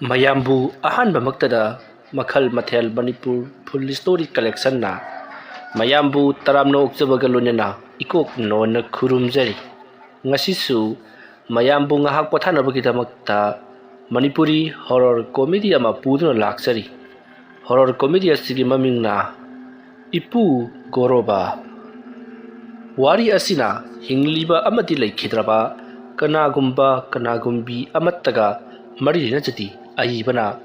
ꯃꯌꯥꯝꯕꯨ ꯑꯍꯥꯟꯕꯃꯛꯇꯗ ꯃꯈꯜ ꯃꯊꯦꯜ ꯃꯅꯤꯄꯨꯔ ꯐꯨꯜ ꯁ꯭ꯇꯣꯔꯤ ꯀꯂꯦꯛꯁꯟꯅ ꯃꯌꯥꯝꯕꯨ ꯇꯔꯥꯝꯅ ꯑꯣꯛꯆꯕꯒ ꯂꯣꯏꯅꯅ ꯏꯀꯣꯛ ꯅꯣꯟꯅ ꯈꯨꯔꯨꯝꯖꯔꯤ꯫ ꯉꯁꯤꯁꯨ ꯃꯌꯥꯝꯕꯨ ꯉꯥꯏꯍꯥꯛ ꯄꯣꯊꯥꯅꯕꯒꯤꯗꯃꯛꯇ ꯃꯅꯤꯄꯨꯔꯤ ꯍꯣꯔꯔ ꯀꯣꯃꯦꯗꯤ ꯑꯃ ꯄꯨꯗꯨꯅ ꯂꯥꯛꯆꯔꯤ꯫ ꯍꯣꯔꯔ ꯀꯣꯃꯦꯗꯤ ꯑꯁꯤꯒꯤ ꯃꯃꯤꯡꯅ ꯏꯄꯨ ꯒꯣꯔꯣꯕꯥ꯫ ꯋꯥꯔꯤ ꯑꯁꯤꯅ ꯍꯤꯡꯂꯤꯕ ꯑꯃꯗꯤ ꯂꯩꯈꯤꯗ꯭ꯔꯕ ꯀꯅꯥꯒꯨꯝꯕꯤ ꯑꯃꯠꯇꯒ ꯃꯔꯤ ꯂꯩꯅꯖꯗꯦ꯫ ꯑꯏꯕꯅ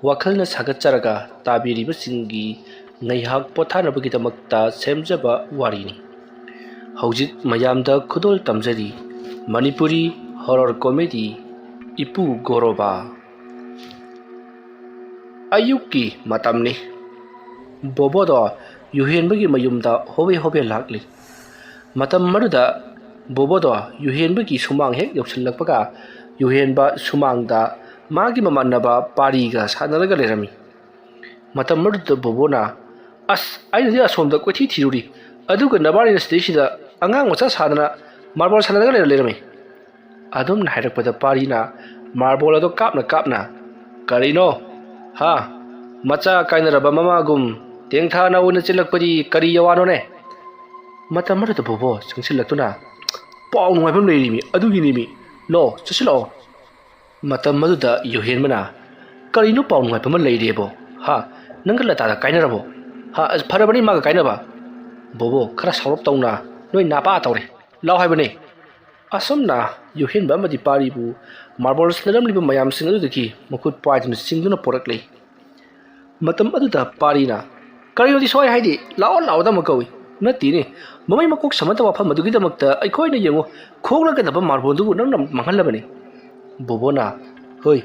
ꯋꯥꯈꯜꯅ ꯁꯥꯒꯠꯆꯔꯒ ꯇꯥꯕꯤꯔꯤꯕꯁꯤꯡꯒꯤ ꯉꯩꯍꯥꯛ ꯄꯣꯊꯥꯅꯕꯒꯤꯗꯃꯛꯇ ꯁꯦꯝꯖꯕ ꯋꯥꯔꯤꯅꯤ꯫ ꯍꯧꯖꯤꯛ ꯃꯌꯥꯝꯗ ꯈꯨꯗꯣꯜ ꯇꯝꯖꯔꯤ ꯃꯅꯤꯄꯨꯔꯤ ꯍꯣꯔꯔ ꯀꯣꯃꯦꯗꯤ ꯏꯄꯨ ꯒꯣꯔꯣꯕꯥ꯫ ꯑꯌꯨꯛꯀꯤ ꯃꯇꯝꯅꯤ꯫ ꯕꯣꯕꯣꯗꯣ ꯌꯨꯍꯦꯟꯕꯒꯤ ꯃꯌꯨꯝꯗ ꯍꯣꯕꯦ ꯂꯥꯛꯂꯤ꯫ ꯃꯇꯝ ꯑꯗꯨꯗ ꯕꯣꯕꯣꯗꯣ ꯌꯨꯍꯦꯟꯕꯒꯤ ꯁꯨꯃꯥꯡ ꯍꯦꯛ ꯌꯧꯁꯤꯜꯂꯛꯄꯒ ꯌꯨꯍꯦꯟꯕ ꯁꯨꯃꯥꯡꯗ ꯃꯥꯒꯤ ꯃꯃꯥꯟꯅꯕ ꯄꯥꯔꯤꯒ ꯁꯥꯟꯅꯔꯒ ꯂꯩꯔꯝꯃꯤ꯫ ꯃꯇꯝ ꯑꯗꯨꯗ ꯕꯣꯕꯣꯅ ꯑꯩꯅꯗꯤ ꯑꯁꯣꯝꯗ ꯀꯣꯏꯊꯤ ꯊꯤꯔꯨꯔꯤ, ꯑꯗꯨꯒ ꯅꯕꯥꯅꯤꯅ ꯁꯤꯗꯩꯁꯤꯗ ꯑꯉꯥꯡ ꯃꯆꯥ ꯁꯥꯗꯅ ꯃꯥꯔꯕꯣꯜ ꯁꯥꯟꯅꯔꯒ ꯂꯩꯔꯝꯃꯤ꯫ ꯑꯗꯨꯝꯅ ꯍꯥꯏꯔꯛꯄꯗ ꯄꯥꯔꯤꯅ ꯃꯥꯔꯕꯣꯜ ꯑꯗꯣ ꯀꯥꯞꯅ ꯀꯔꯤꯅꯣ ꯃꯆꯥ ꯀꯥꯏꯅꯔꯕ ꯃꯃꯥꯒꯨꯝ ꯇꯦꯡꯊꯥꯅ ꯑꯣꯏꯅ ꯆꯦꯜꯂꯛꯄꯗꯤ ꯀꯔꯤ ꯑꯋꯥꯅꯣꯅꯦ? ꯃꯇꯝ ꯑꯗꯨꯗ ꯕꯣꯕꯣ ꯆꯪꯁꯤꯜꯂꯛꯇꯨꯅ ꯄꯥꯎ ꯅꯨꯡꯉꯥꯏꯐꯝ ꯂꯩꯔꯤꯃꯤ, ꯑꯗꯨꯒꯤꯅꯤꯃꯤ, ꯆꯠꯁꯤꯜꯂꯛꯑꯣ꯫ ꯃꯇꯝ ꯑꯗꯨꯗ ꯌꯨꯍꯦꯟꯕꯅ ꯀꯔꯤꯅꯣ ꯄꯥꯎ ꯅꯨꯡꯉꯥꯏꯕ ꯑꯃ ꯂꯩꯔꯦꯕꯣ? ꯅꯪꯒ ꯂꯇꯥꯗ ꯀꯥꯏꯅꯔꯕꯣ? ꯐꯔꯕꯅꯤ ꯃꯥꯒ ꯀꯥꯏꯅꯕ꯫ ꯕꯣꯕꯣ ꯈꯔ ꯁꯥꯎꯔꯞ ꯇꯧꯅ ꯅꯣꯏ ꯅꯥꯄꯥ ꯇꯧꯔꯦ, ꯂꯥꯎ ꯍꯥꯏꯕꯅꯦ꯫ ꯑꯁꯨꯝꯅ ꯌꯨꯍꯦꯟꯕ ꯑꯃꯗꯤ ꯄꯥꯔꯤꯕꯨ ꯃꯥꯔꯕꯣꯜ ꯁꯥꯟꯅꯔꯝꯂꯤꯕ ꯃꯌꯥꯝꯁꯤꯡ ꯑꯗꯨꯗꯒꯤ ꯃꯈꯨꯠ ꯄꯥꯏꯗꯨꯅ ꯆꯤꯡꯗꯨꯅ ꯄꯣꯔꯛꯂꯤ꯫ ꯃꯇꯝ ꯑꯗꯨꯗ ꯄꯥꯔꯤꯅ ꯀꯔꯤꯅꯣꯗꯤ ꯁꯣꯏ ꯍꯥꯏꯗꯤ ꯂꯥꯛꯑꯣꯗ ꯑꯃ ꯀꯧꯏ꯫ ꯅꯠꯇꯦꯅꯦ, ꯃꯃꯩ ꯃꯀꯣꯛ ꯁꯝꯅꯗꯕ ꯋꯥꯐꯝ ꯑꯗꯨꯒꯤꯗꯃꯛꯇ ꯑꯩꯈꯣꯏꯅ ꯌꯦꯡꯉꯨ ꯈꯣꯛꯂꯒꯗꯕ ꯃꯥꯔꯕꯣꯜꯗꯨꯕꯨ ꯅꯪꯅ ꯃꯥꯡꯍꯜꯂꯕꯅꯤ꯫ ꯕꯣꯕꯣꯅ ꯍꯣꯏ,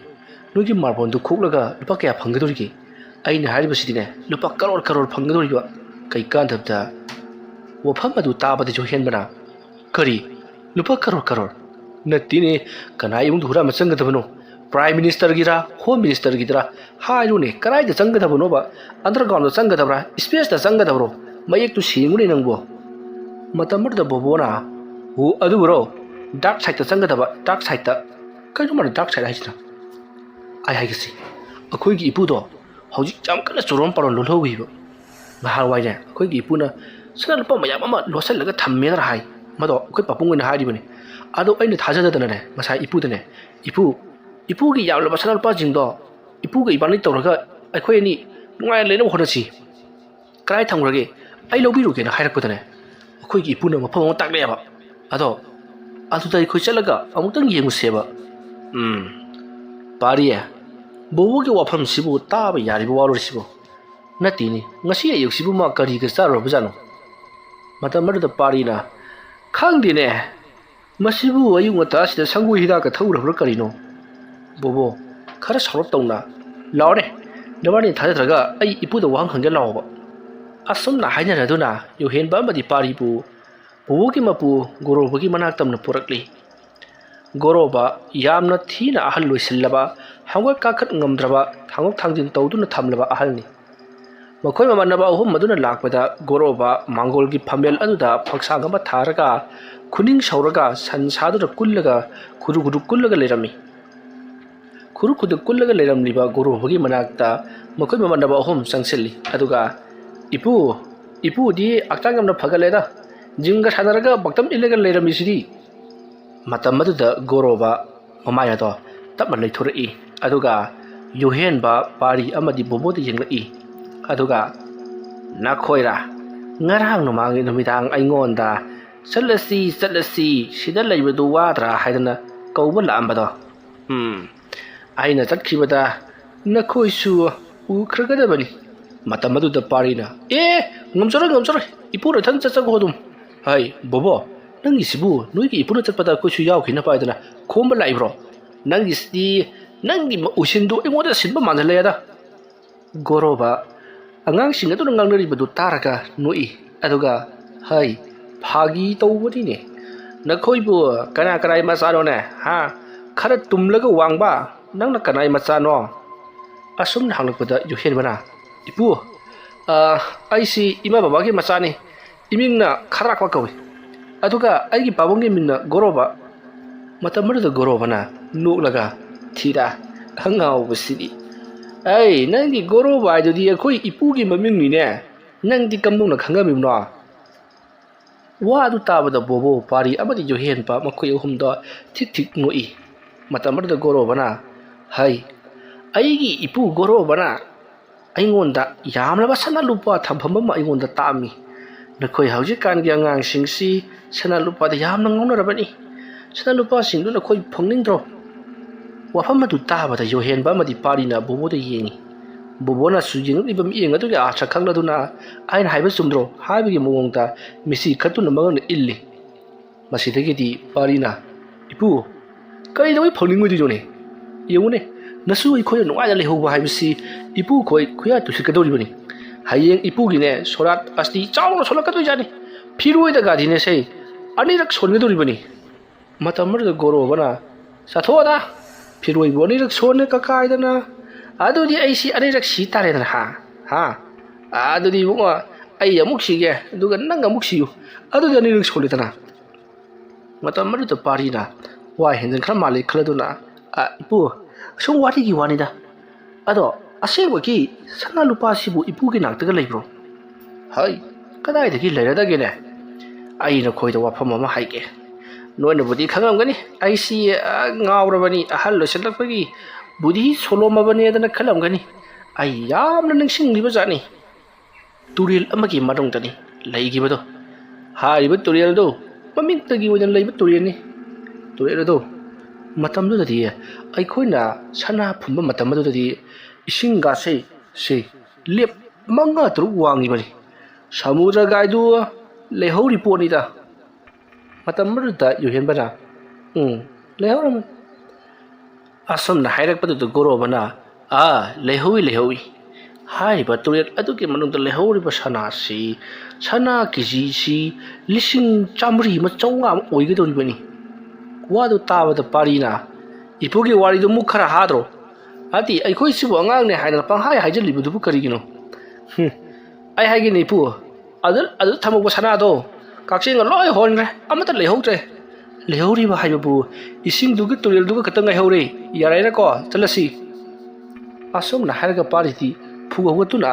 ꯅꯣꯏꯒꯤ ꯃꯥꯔꯕꯣꯜꯗꯨ ꯈꯣꯛꯂꯒ ꯂꯨꯄꯥ ꯀꯌꯥ ꯐꯪꯒꯗꯧꯔꯤꯒꯦ? ꯑꯩꯅ ꯍꯥꯏꯔꯤꯕꯁꯤꯗꯤꯅꯦ ꯂꯨꯄꯥ ꯀꯔꯣꯔ ꯐꯪꯒꯗꯧꯔꯤꯕ ꯀꯩ ꯀꯥꯟꯗꯕꯗ꯫ ꯋꯥꯐꯝ ꯑꯗꯨ ꯇꯥꯕꯗ ꯌꯨꯍꯦꯟꯕꯅ ꯀꯔꯤ ꯂꯨꯄꯥ ꯀꯔꯣꯔ? ꯅꯠꯇꯦꯅꯦ, ꯀꯅꯥ ꯏꯃꯨꯡꯗ ꯍꯨꯔꯥꯟꯕ ꯆꯪꯒꯗꯕꯅꯣ? ꯄ꯭ꯔꯥꯏꯝ ꯃꯤꯅꯤꯁꯇꯔꯒꯤꯔ ꯍꯣꯝ ꯃꯤꯅꯤꯁꯇꯔꯒꯤꯗꯔ ꯍꯥꯏꯔꯨꯅꯦ, ꯀꯗꯥꯏꯗ ꯆꯪꯒꯗꯕꯅꯣꯕ? ꯑꯟꯗꯔꯒ꯭ꯔꯥꯎꯟꯗ ꯆꯪꯒꯗꯕ꯭ꯔꯥ, ꯁ꯭ꯄꯦꯁꯇ ꯆꯪꯒꯗꯕ꯭ꯔꯣ? ꯃꯌꯦꯛꯇꯨ ꯁꯦꯡꯉꯨꯅꯦ ꯅꯪꯕꯣ꯫ ꯃꯇꯝ ꯑꯗꯨꯗ ꯕꯣꯕꯣꯅ ꯑꯗꯨꯕꯨꯔꯣ, ꯗꯥꯔꯛ ꯁꯥꯏꯠꯇ ꯆꯪꯒꯗꯕ, ꯗꯥꯔꯛ ꯁꯥꯏꯠꯇ꯫ ꯀꯩꯅꯣ ꯃꯥꯅ ꯗꯥꯔꯛ ꯁꯥꯏꯠ ꯍꯥꯏꯁꯤꯅ? ꯑꯩ ꯍꯥꯏꯒꯦꯁꯤ, ꯑꯩꯈꯣꯏꯒꯤ ꯏꯄꯨꯗꯣ ꯍꯧꯖꯤꯛ ꯌꯥꯝ ꯀꯟꯅ ꯆꯣꯔꯣꯟ ꯄꯥꯔꯣꯟ ꯂꯣꯜꯍꯧꯏꯕ꯫ ꯅꯍꯥꯟꯋꯥꯏꯅꯦ ꯑꯩꯈꯣꯏꯒꯤ ꯏꯄꯨꯅ ꯁꯅꯥ ꯂꯨꯄꯥ ꯃꯌꯥꯝ ꯑꯃ ꯂꯣꯠꯁꯤꯜꯂꯒ ꯊꯝꯃꯦꯅ ꯍꯥꯏ꯫ ꯃꯗꯣ ꯑꯩꯈꯣꯏ ꯄꯥꯕꯨꯡ ꯑꯣꯏꯅ ꯍꯥꯏꯔꯤꯕꯅꯤ꯫ ꯑꯗꯣ ꯑꯩꯅ ꯊꯥꯖꯗꯗꯅꯅꯦ ꯉꯁꯥꯏ ꯏꯄꯨꯗꯅꯦ ꯏꯄꯨꯒꯤ ꯌꯥꯝꯂꯕ ꯁꯅꯥ ꯂꯨꯄꯥꯁꯤꯡꯗꯣ ꯏꯄꯨꯒ ꯏꯕꯥꯅꯤ ꯇꯧꯔꯒ ꯑꯩꯈꯣꯏ ꯑꯅꯤ ꯅꯨꯡꯉꯥꯏꯅ ꯂꯩꯅꯕ ꯍꯣꯠꯅꯁꯤ, ꯀꯗꯥꯏ ꯊꯝꯈ꯭ꯔꯒꯦ ꯑꯩ ꯂꯧꯕꯤꯔꯨꯒꯦꯅ ꯍꯥꯏꯔꯛꯄꯗꯅꯦ ꯑꯩꯈꯣꯏꯒꯤ ꯏꯄꯨꯅ ꯃꯐꯝ ꯑꯃ ꯇꯥꯛꯂꯛꯑꯦꯕ꯫ ꯑꯗꯨꯗ ꯑꯩꯈꯣꯏ ꯆꯠꯂꯒ ꯑꯃꯨꯛꯇꯪ ꯌꯦꯡꯉꯨꯁꯦꯕ꯫ ꯄꯥꯔꯤ, ꯕꯣꯕꯣꯒꯤ ꯋꯥꯐꯝꯁꯤꯕꯨ ꯇꯥꯕ ꯌꯥꯔꯤꯕ ꯋꯥꯔꯣꯏꯁꯤꯕꯨ? ꯅꯠꯇꯦꯅꯦ, ꯉꯁꯤ ꯑꯌꯨꯛꯁꯤꯕꯨ ꯃꯥ ꯀꯔꯤꯒ ꯆꯥꯔꯨꯔꯕꯖꯥꯠꯅꯣ? ꯃꯇꯝ ꯑꯗꯨꯗ ꯄꯥꯔꯤꯅ ꯈꯪꯗꯦꯅꯦ, ꯃꯁꯤꯕꯨ ꯑꯌꯨꯛ ꯉꯟꯇꯥꯁꯤꯗ ꯁꯪꯒꯣꯏ ꯍꯤꯗꯥꯛꯀ ꯊꯛꯎꯔꯕ꯭ꯔꯥ ꯀꯔꯤꯅꯣ? ꯕꯣꯕꯣ ꯈꯔ ꯁꯥꯎꯔꯞ ꯇꯧꯅ ꯂꯥꯎꯔꯦ, ꯅꯕꯥꯅꯤ ꯊꯥꯖꯗ꯭ꯔꯒ ꯑꯩ ꯏꯄꯨꯗ ꯋꯥꯍꯪ ꯍꯪꯒꯦ ꯂꯥꯛꯑꯣꯕ꯫ ꯑꯁꯨꯝꯅ ꯍꯥꯏꯅꯔꯗꯨꯅ ꯌꯨꯍꯦꯟꯕ ꯑꯃꯗꯤ ꯄꯥꯔꯤꯕꯨ ꯕꯣꯕꯣꯒꯤ ꯃꯄꯨ ꯒꯣꯔꯣꯕꯥꯒꯤ ꯃꯅꯥꯛꯇꯝꯅ ꯄꯨꯔꯛꯂꯤ꯫ ꯒꯣꯔꯣꯕꯥ ꯌꯥꯝꯅ ꯊꯤꯅ ꯑꯍꯜ ꯑꯣꯏꯁꯤꯜꯂꯕ, ꯍꯧꯒꯠ ꯀꯥꯈꯠ ꯉꯝꯗ꯭ꯔꯕ, ꯊꯥꯡꯗꯣꯛ ꯊꯥꯡꯖꯤꯟ ꯇꯧꯗꯨꯅ ꯊꯝꯂꯕ ꯑꯍꯜꯅꯤ꯫ ꯃꯈꯣꯏ ꯃꯃꯥꯟꯅꯕ ꯑꯍꯨꯝ ꯑꯗꯨꯅ ꯂꯥꯛꯄꯗ ꯒꯣꯔꯣꯕꯥ ꯃꯥꯡꯒꯣꯜꯒꯤ ꯐꯝꯕꯦꯜ ꯑꯗꯨꯗ ꯐꯛꯁꯥꯡ ꯑꯃ ꯊꯥꯔꯒ ꯈꯨꯅꯤꯡ ꯁꯧꯔꯒ ꯁꯟ ꯁꯥꯗꯨꯅ ꯀꯨꯜꯂꯒ ꯈꯨꯔꯨ ꯀꯨꯜꯂꯒ ꯂꯩꯔꯝꯃꯤ꯫ ꯈꯨꯔꯨ ꯀꯨꯜꯂꯒ ꯂꯩꯔꯝꯂꯤꯕ ꯒꯣꯔꯣꯕꯥꯒꯤ ꯃꯅꯥꯛꯇ ꯃꯈꯣꯏ ꯃꯃꯥꯟꯅꯕ ꯑꯍꯨꯝ ꯆꯪꯁꯤꯜꯂꯤ꯫ ꯑꯗꯨꯒ ꯏꯄꯨꯗꯤ ꯍꯛꯆꯥꯡ ꯌꯥꯝꯅ ꯐꯒꯠꯂꯦꯗ, ꯖꯤꯝꯒ ꯁꯥꯟꯅꯔꯒ ꯕꯛꯇꯝ ꯏꯜꯂꯒ ꯂꯩꯔꯝꯃꯤꯁꯤꯗꯤ꯫ ꯃꯇꯝ ꯑꯗꯨꯗ ꯒꯣꯔꯣꯕꯥ ꯃꯃꯥꯏ ꯑꯗꯣ ꯇꯞꯅ ꯂꯩꯊꯣꯔꯛꯏ꯫ ꯑꯗꯨꯒ ꯌꯨꯍꯦꯟꯕ, ꯄꯥꯔꯤ ꯑꯃꯗꯤ ꯕꯣꯕꯣꯗ ꯌꯦꯡꯂꯛꯏ꯫ ꯑꯗꯨꯒ ꯅꯈꯣꯏꯔꯥ ꯉꯔꯥꯡ ꯅꯨꯃꯤꯗꯥꯡ ꯑꯩꯉꯣꯟꯗ ꯆꯠꯂꯁꯤ ꯁꯤꯗ ꯂꯩꯕꯗꯨ ꯋꯥꯗ꯭ꯔꯥ ꯍꯥꯏꯗꯅ ꯀꯧꯕ ꯂꯥꯛꯑꯝꯕꯗꯣ? ꯑꯩꯅ ꯆꯠꯈꯤꯕꯗ ꯅꯈꯣꯏꯁꯨ ꯎꯈ꯭ꯔꯒꯗꯕꯅꯤ꯫ ꯃꯇꯝ ꯑꯗꯨꯗ ꯄꯥꯔꯤꯅ ꯉꯝꯖꯔꯣꯏ, ꯏꯄꯨꯅ ꯏꯊꯟ ꯆꯠꯆꯈꯣ ꯑꯗꯨꯝ꯫ ꯕꯣꯕꯣ, ꯅꯪꯒꯤꯁꯤꯕꯨ ꯅꯣꯏꯒꯤ ꯏꯄꯨꯅ ꯆꯠꯄꯗ ꯑꯩꯈꯣꯏꯁꯨ ꯌꯥꯎꯈꯤꯅ ꯄꯥꯏꯗꯅ ꯈꯣꯝꯕ ꯂꯥꯛꯏꯕ꯭ꯔꯣ? ꯅꯪꯒꯤꯁꯤꯗꯤ ꯅꯪꯒꯤ ꯎꯁꯤꯟꯗꯨ ꯑꯩꯉꯣꯟꯗ ꯁꯤꯟꯕ ꯃꯥꯟꯁꯤꯜꯂꯛꯑꯦꯗ꯫ ꯒꯣꯔꯣꯕꯥ ꯑꯉꯥꯡꯁꯤꯡ ꯑꯗꯨꯅ ꯉꯥꯡꯅꯔꯤꯕꯗꯨ ꯇꯥꯔꯒ ꯅꯣꯛꯏ꯫ ꯑꯗꯨꯒ ꯐꯥꯒꯤ ꯇꯧꯕꯅꯤꯅꯦ, ꯅꯈꯣꯏꯕꯨ ꯀꯅꯥꯏ ꯃꯆꯥꯅꯣꯅꯦ? ꯈꯔ ꯇꯨꯝꯂꯒ ꯋꯥꯡꯕ ꯅꯪꯅ ꯀꯅꯥꯏ ꯃꯆꯥꯅꯣ? ꯑꯁꯨꯝꯅ ꯍꯪꯂꯛꯄꯗ ꯌꯨꯍꯦꯟꯕꯅ ꯏꯄꯨ, ꯑꯩꯁꯤ ꯏꯃꯥ ꯕꯕꯥꯒꯤ ꯃꯆꯥꯅꯤ, ꯏꯃꯤꯡꯅ ꯈꯗ꯭ꯔꯥꯛꯄ ꯀꯧꯏ, ꯑꯗꯨꯒ ꯑꯩꯒꯤ ꯄꯥꯕꯨꯡꯒꯤ ꯃꯤꯡꯅ ꯒꯣꯔꯣꯕꯥ꯫ ꯃꯇꯝ ꯑꯗꯨꯗ ꯒꯣꯔꯣꯕꯥꯅ ꯅꯣꯛꯂꯒ ꯊꯤꯔꯥ ꯑꯉꯥꯎꯕꯁꯤꯗꯤ ꯑꯩ ꯅꯪꯗꯤ ꯒꯣꯔꯣꯕ ꯍꯥꯏꯗꯨꯗꯤ ꯑꯩꯈꯣꯏ ꯏꯄꯨꯒꯤ ꯃꯃꯤꯡꯅꯤꯅꯦ ꯅꯪꯗꯤ ꯀꯝꯗꯧꯅ ꯈꯪꯉꯝꯃꯤꯕꯅꯣ ꯋꯥ ꯑꯗꯨ ꯇꯥꯕꯗ ꯕꯣꯕꯣ ꯄꯥꯔꯤ ꯑꯃꯗꯤ ꯌꯣꯍꯦꯟꯕ ꯃꯈꯣꯏ ꯑꯍꯨꯝꯗ ꯊꯤꯛ ꯊꯤꯛ ꯅꯣꯛꯏ ꯃꯇꯝ ꯑꯗꯨꯗ ꯒꯣꯔꯣꯕꯅ ꯍꯩ ꯑꯩꯒꯤ ꯏꯄꯨ ꯒꯣꯔꯣꯕꯅ ꯑꯩꯉꯣꯟꯗ ꯌꯥꯝꯂꯕ ꯁꯅꯥ ꯂꯨꯄꯥ ꯊꯝꯐꯝ ꯑꯃ ꯑꯩꯉꯣꯟꯗ ꯇꯥꯛꯑꯝꯃꯤ ꯅꯈꯣꯏ ꯍꯧꯖꯤꯛꯀꯥꯟꯒꯤ ꯑꯉꯥꯡꯁꯤꯡꯁꯤ ꯁꯅꯥ ꯂꯨꯄꯥꯗ ꯌꯥꯝꯅ ꯉꯥꯎꯅꯔꯕꯅꯤ ꯁꯅꯥ ꯂꯨꯄꯥꯁꯤꯡꯗꯨ ꯅꯈꯣꯏ ꯐꯪꯅꯤꯡꯗ꯭ꯔꯣ ꯋꯥꯐꯝ ꯑꯗꯨ ꯇꯥꯕꯗ ꯌꯣꯍꯦꯟꯕ ꯑꯃꯗꯤ ꯄꯥꯔꯤꯅ ꯕꯣꯕꯣꯗ ꯌꯦꯡꯉꯤ ꯕꯣꯕꯣꯅꯁꯨ ꯌꯦꯡꯂꯛꯂꯤꯕ ꯃꯤꯠꯌꯦꯡ ꯑꯗꯨꯒꯤ ꯑꯥꯔꯊ ꯈꯪꯂꯗꯨꯅ ꯑꯩꯅ ꯍꯥꯏꯕ ꯆꯨꯝꯗ꯭ꯔꯣ ꯍꯥꯏꯕꯒꯤ ꯃꯑꯣꯡꯗ ꯃꯤꯠꯆꯤ ꯈꯠꯇꯨꯅ ꯃꯉꯛꯅ ꯏꯜꯂꯤ ꯃꯁꯤꯗꯒꯤꯗꯤ ꯄꯥꯔꯤꯅ ꯏꯄꯨ ꯀꯔꯤꯗꯧꯕꯩ ꯐꯪꯅꯤꯡꯉꯣꯏꯗꯣꯏꯅꯣꯅꯦ ꯌꯦꯡꯉꯨꯅꯦ ꯅꯁꯨ ꯑꯩꯈꯣꯏꯅ ꯅꯨꯡꯉꯥꯏꯅ ꯂꯩꯍꯧꯕ ꯍꯥꯏꯕꯁꯤ ꯏꯄꯨꯈꯣꯏ ꯈꯨꯌꯥ ꯇꯨꯁꯤꯠꯀꯗꯧꯔꯤꯕꯅꯤ ꯍꯌꯦꯡ ꯏꯄꯨꯒꯤꯅꯦ ꯁꯣꯔꯥꯠ ꯑꯁꯇꯤ ꯆꯥꯎꯅ ꯁꯣꯜꯂꯛꯀꯗꯣꯏꯖꯥꯠꯅꯤ ꯐꯤꯔꯣꯏꯗꯒꯥꯗꯤꯅꯦ ꯁꯦ ꯑꯅꯤꯔꯛ ꯁꯣꯟꯒꯗꯧꯔꯤꯕꯅꯤ ꯃꯇꯝ ꯑꯗꯨꯗ ꯒꯣꯔꯣꯕꯅ ꯆꯠꯊꯣꯛꯑꯗ ꯐꯤꯔꯣꯏꯕꯨ ꯑꯅꯤꯔꯛ ꯁꯣꯟꯅ ꯀꯀꯥꯏꯗꯅ ꯑꯗꯨꯗꯤ ꯑꯩꯁꯤ ꯑꯅꯤꯔꯛ ꯁꯤ ꯇꯥꯔꯦꯗꯅ ꯍꯥ ꯑꯗꯨꯗꯤ ꯏꯕꯨꯡꯉꯣ ꯑꯩ ꯑꯃꯨꯛ ꯁꯤꯒꯦ ꯑꯗꯨꯒ ꯅꯪ ꯑꯃꯨꯛ ꯁꯤꯌꯨ ꯑꯗꯨꯗꯤ ꯑꯅꯤꯔꯛ ꯁꯣꯜꯂꯦꯗꯅ ꯃꯇꯝ ꯑꯗꯨꯗ ꯄꯥꯔꯤꯅ ꯋꯥ ꯍꯦꯟꯖꯤꯟ ꯈꯔ ꯃꯥꯜꯂꯤ ꯈꯜꯂꯗꯨꯅ ꯏꯄꯨ ꯁꯨꯝ ꯋꯥꯔꯤꯒꯤ ꯋꯥꯅꯤꯗ ꯑꯗꯣ ꯑꯁꯦꯡꯕꯒꯤ ꯁꯅꯥ ꯂꯨꯄꯥꯁꯤꯕꯨ ꯏꯄꯨꯒꯤ ꯅꯥꯛꯇꯒ ꯂꯩꯕ꯭ꯔꯣ ꯍꯩ ꯀꯗꯥꯏꯗꯒꯤ ꯂꯩꯔꯗꯒꯦꯅꯦ ꯑꯩ ꯅꯈꯣꯏꯗ ꯋꯥꯐꯝ ꯑꯃ ꯍꯥꯏꯒꯦ ꯅꯣꯏꯅꯕꯨꯗꯤ ꯈꯪꯉꯝꯒꯅꯤ ꯑꯩꯁꯤ ꯉꯥꯎꯔꯕꯅꯤ ꯑꯍꯜ ꯂꯣꯏꯁꯤꯜꯂꯛꯄꯒꯤ ꯕꯨꯙꯤ ꯁꯣꯂꯣꯝꯃꯕꯅꯦꯗꯅ ꯈꯜꯂꯝꯒꯅꯤ ꯑꯩ ꯌꯥꯝꯅ ꯅꯤꯡꯁꯤꯡꯂꯤꯕ ꯖꯥꯠꯅꯤ ꯇꯨꯔꯦꯜ ꯑꯃꯒꯤ ꯃꯅꯨꯡꯗꯅꯤ ꯂꯩꯈꯤꯕꯗꯣ ꯍꯥꯏꯔꯤꯕ ꯇꯨꯔꯦꯜꯗꯣ ꯃꯃꯤꯡꯇꯒꯤ ꯑꯣꯏꯅ ꯂꯩꯕ ꯇꯨꯔꯦꯜꯅꯤ ꯇꯨꯔꯦꯜ ꯑꯗꯣ ꯃꯇꯝꯗꯨꯗꯗꯤ ꯑꯩꯈꯣꯏꯅ ꯁꯅꯥ ꯐꯨꯝꯕ ꯃꯇꯝ ꯑꯗꯨꯗꯗꯤ ꯏꯁꯤꯡꯒꯥꯁꯦ ꯂꯦꯞ 5-6 ꯋꯥꯡꯉꯤꯕꯅꯤ ꯁꯃꯨꯗ꯭ꯔ ꯒꯥꯏꯗꯨ ꯂꯩꯍꯧꯔꯤ ꯄꯣꯠꯅꯤꯗ ꯃꯇꯝ ꯑꯗꯨꯗ ꯌꯣꯍꯦꯟꯕꯅ ꯂꯩꯍꯧꯔꯝꯃꯤ ꯑꯁꯨꯝꯅ ꯍꯥꯏꯔꯛꯄꯗꯨꯗ ꯒꯣꯔꯣꯕꯅ ꯂꯩꯍꯧꯏ ꯍꯥꯏꯔꯤꯕ ꯇꯨꯔꯦꯜ ꯑꯗꯨꯒꯤ ꯃꯅꯨꯡꯗ ꯂꯩꯍꯧꯔꯤꯕ ꯁꯅꯥꯁꯤ ꯁꯅꯥ ꯀꯦꯖꯤꯁꯤ 1,100,500 ꯑꯣꯏꯒꯗꯧꯔꯤꯕꯅꯤ ꯋꯥꯗꯨ ꯇꯥꯕꯗ ꯄꯥꯔꯤꯅ ꯏꯄꯨꯒꯤ ꯋꯥꯔꯤꯗꯨ ꯃꯨꯛ ꯈꯔ ꯍꯥꯗ꯭ꯔꯣ ꯑꯗꯤ ꯑꯩꯈꯣꯏꯁꯤꯕꯨ ꯑꯉꯥꯡꯅꯦ ꯍꯥꯏꯗꯅ ꯄꯪꯍꯥꯏ ꯍꯥꯏꯖꯤꯜꯂꯤꯕꯗꯨꯕꯨ ꯀꯔꯤꯒꯤꯅꯣ ꯑꯩ ꯍꯥꯏꯒꯦꯅꯦ ꯏꯄꯨ ꯑꯗꯨ ꯊꯝꯃꯛꯄ ꯁꯅꯥꯗꯣ ꯀꯛꯆꯤꯡꯒ ꯂꯣꯏ ꯍꯣꯟꯈ꯭ꯔꯦ ꯑꯃꯠꯇ ꯂꯩꯍꯧꯗ꯭ꯔꯦ ꯂꯩꯍꯧꯔꯤꯕ ꯍꯥꯏꯕꯕꯨ ꯏꯁꯤꯡꯗꯨꯒꯤ ꯇꯨꯔꯦꯜꯗꯨꯒ ꯈꯛꯇꯪ ꯉꯥꯏꯍꯧꯔꯦ ꯌꯥꯔꯦꯅꯀꯣ ꯆꯠꯂꯁꯤ ꯑꯁꯨꯝꯅ ꯍꯥꯏꯔꯒ ꯄꯥꯔꯤꯗꯤ ꯐꯨꯛ ꯍꯧꯒꯠꯇꯨꯅ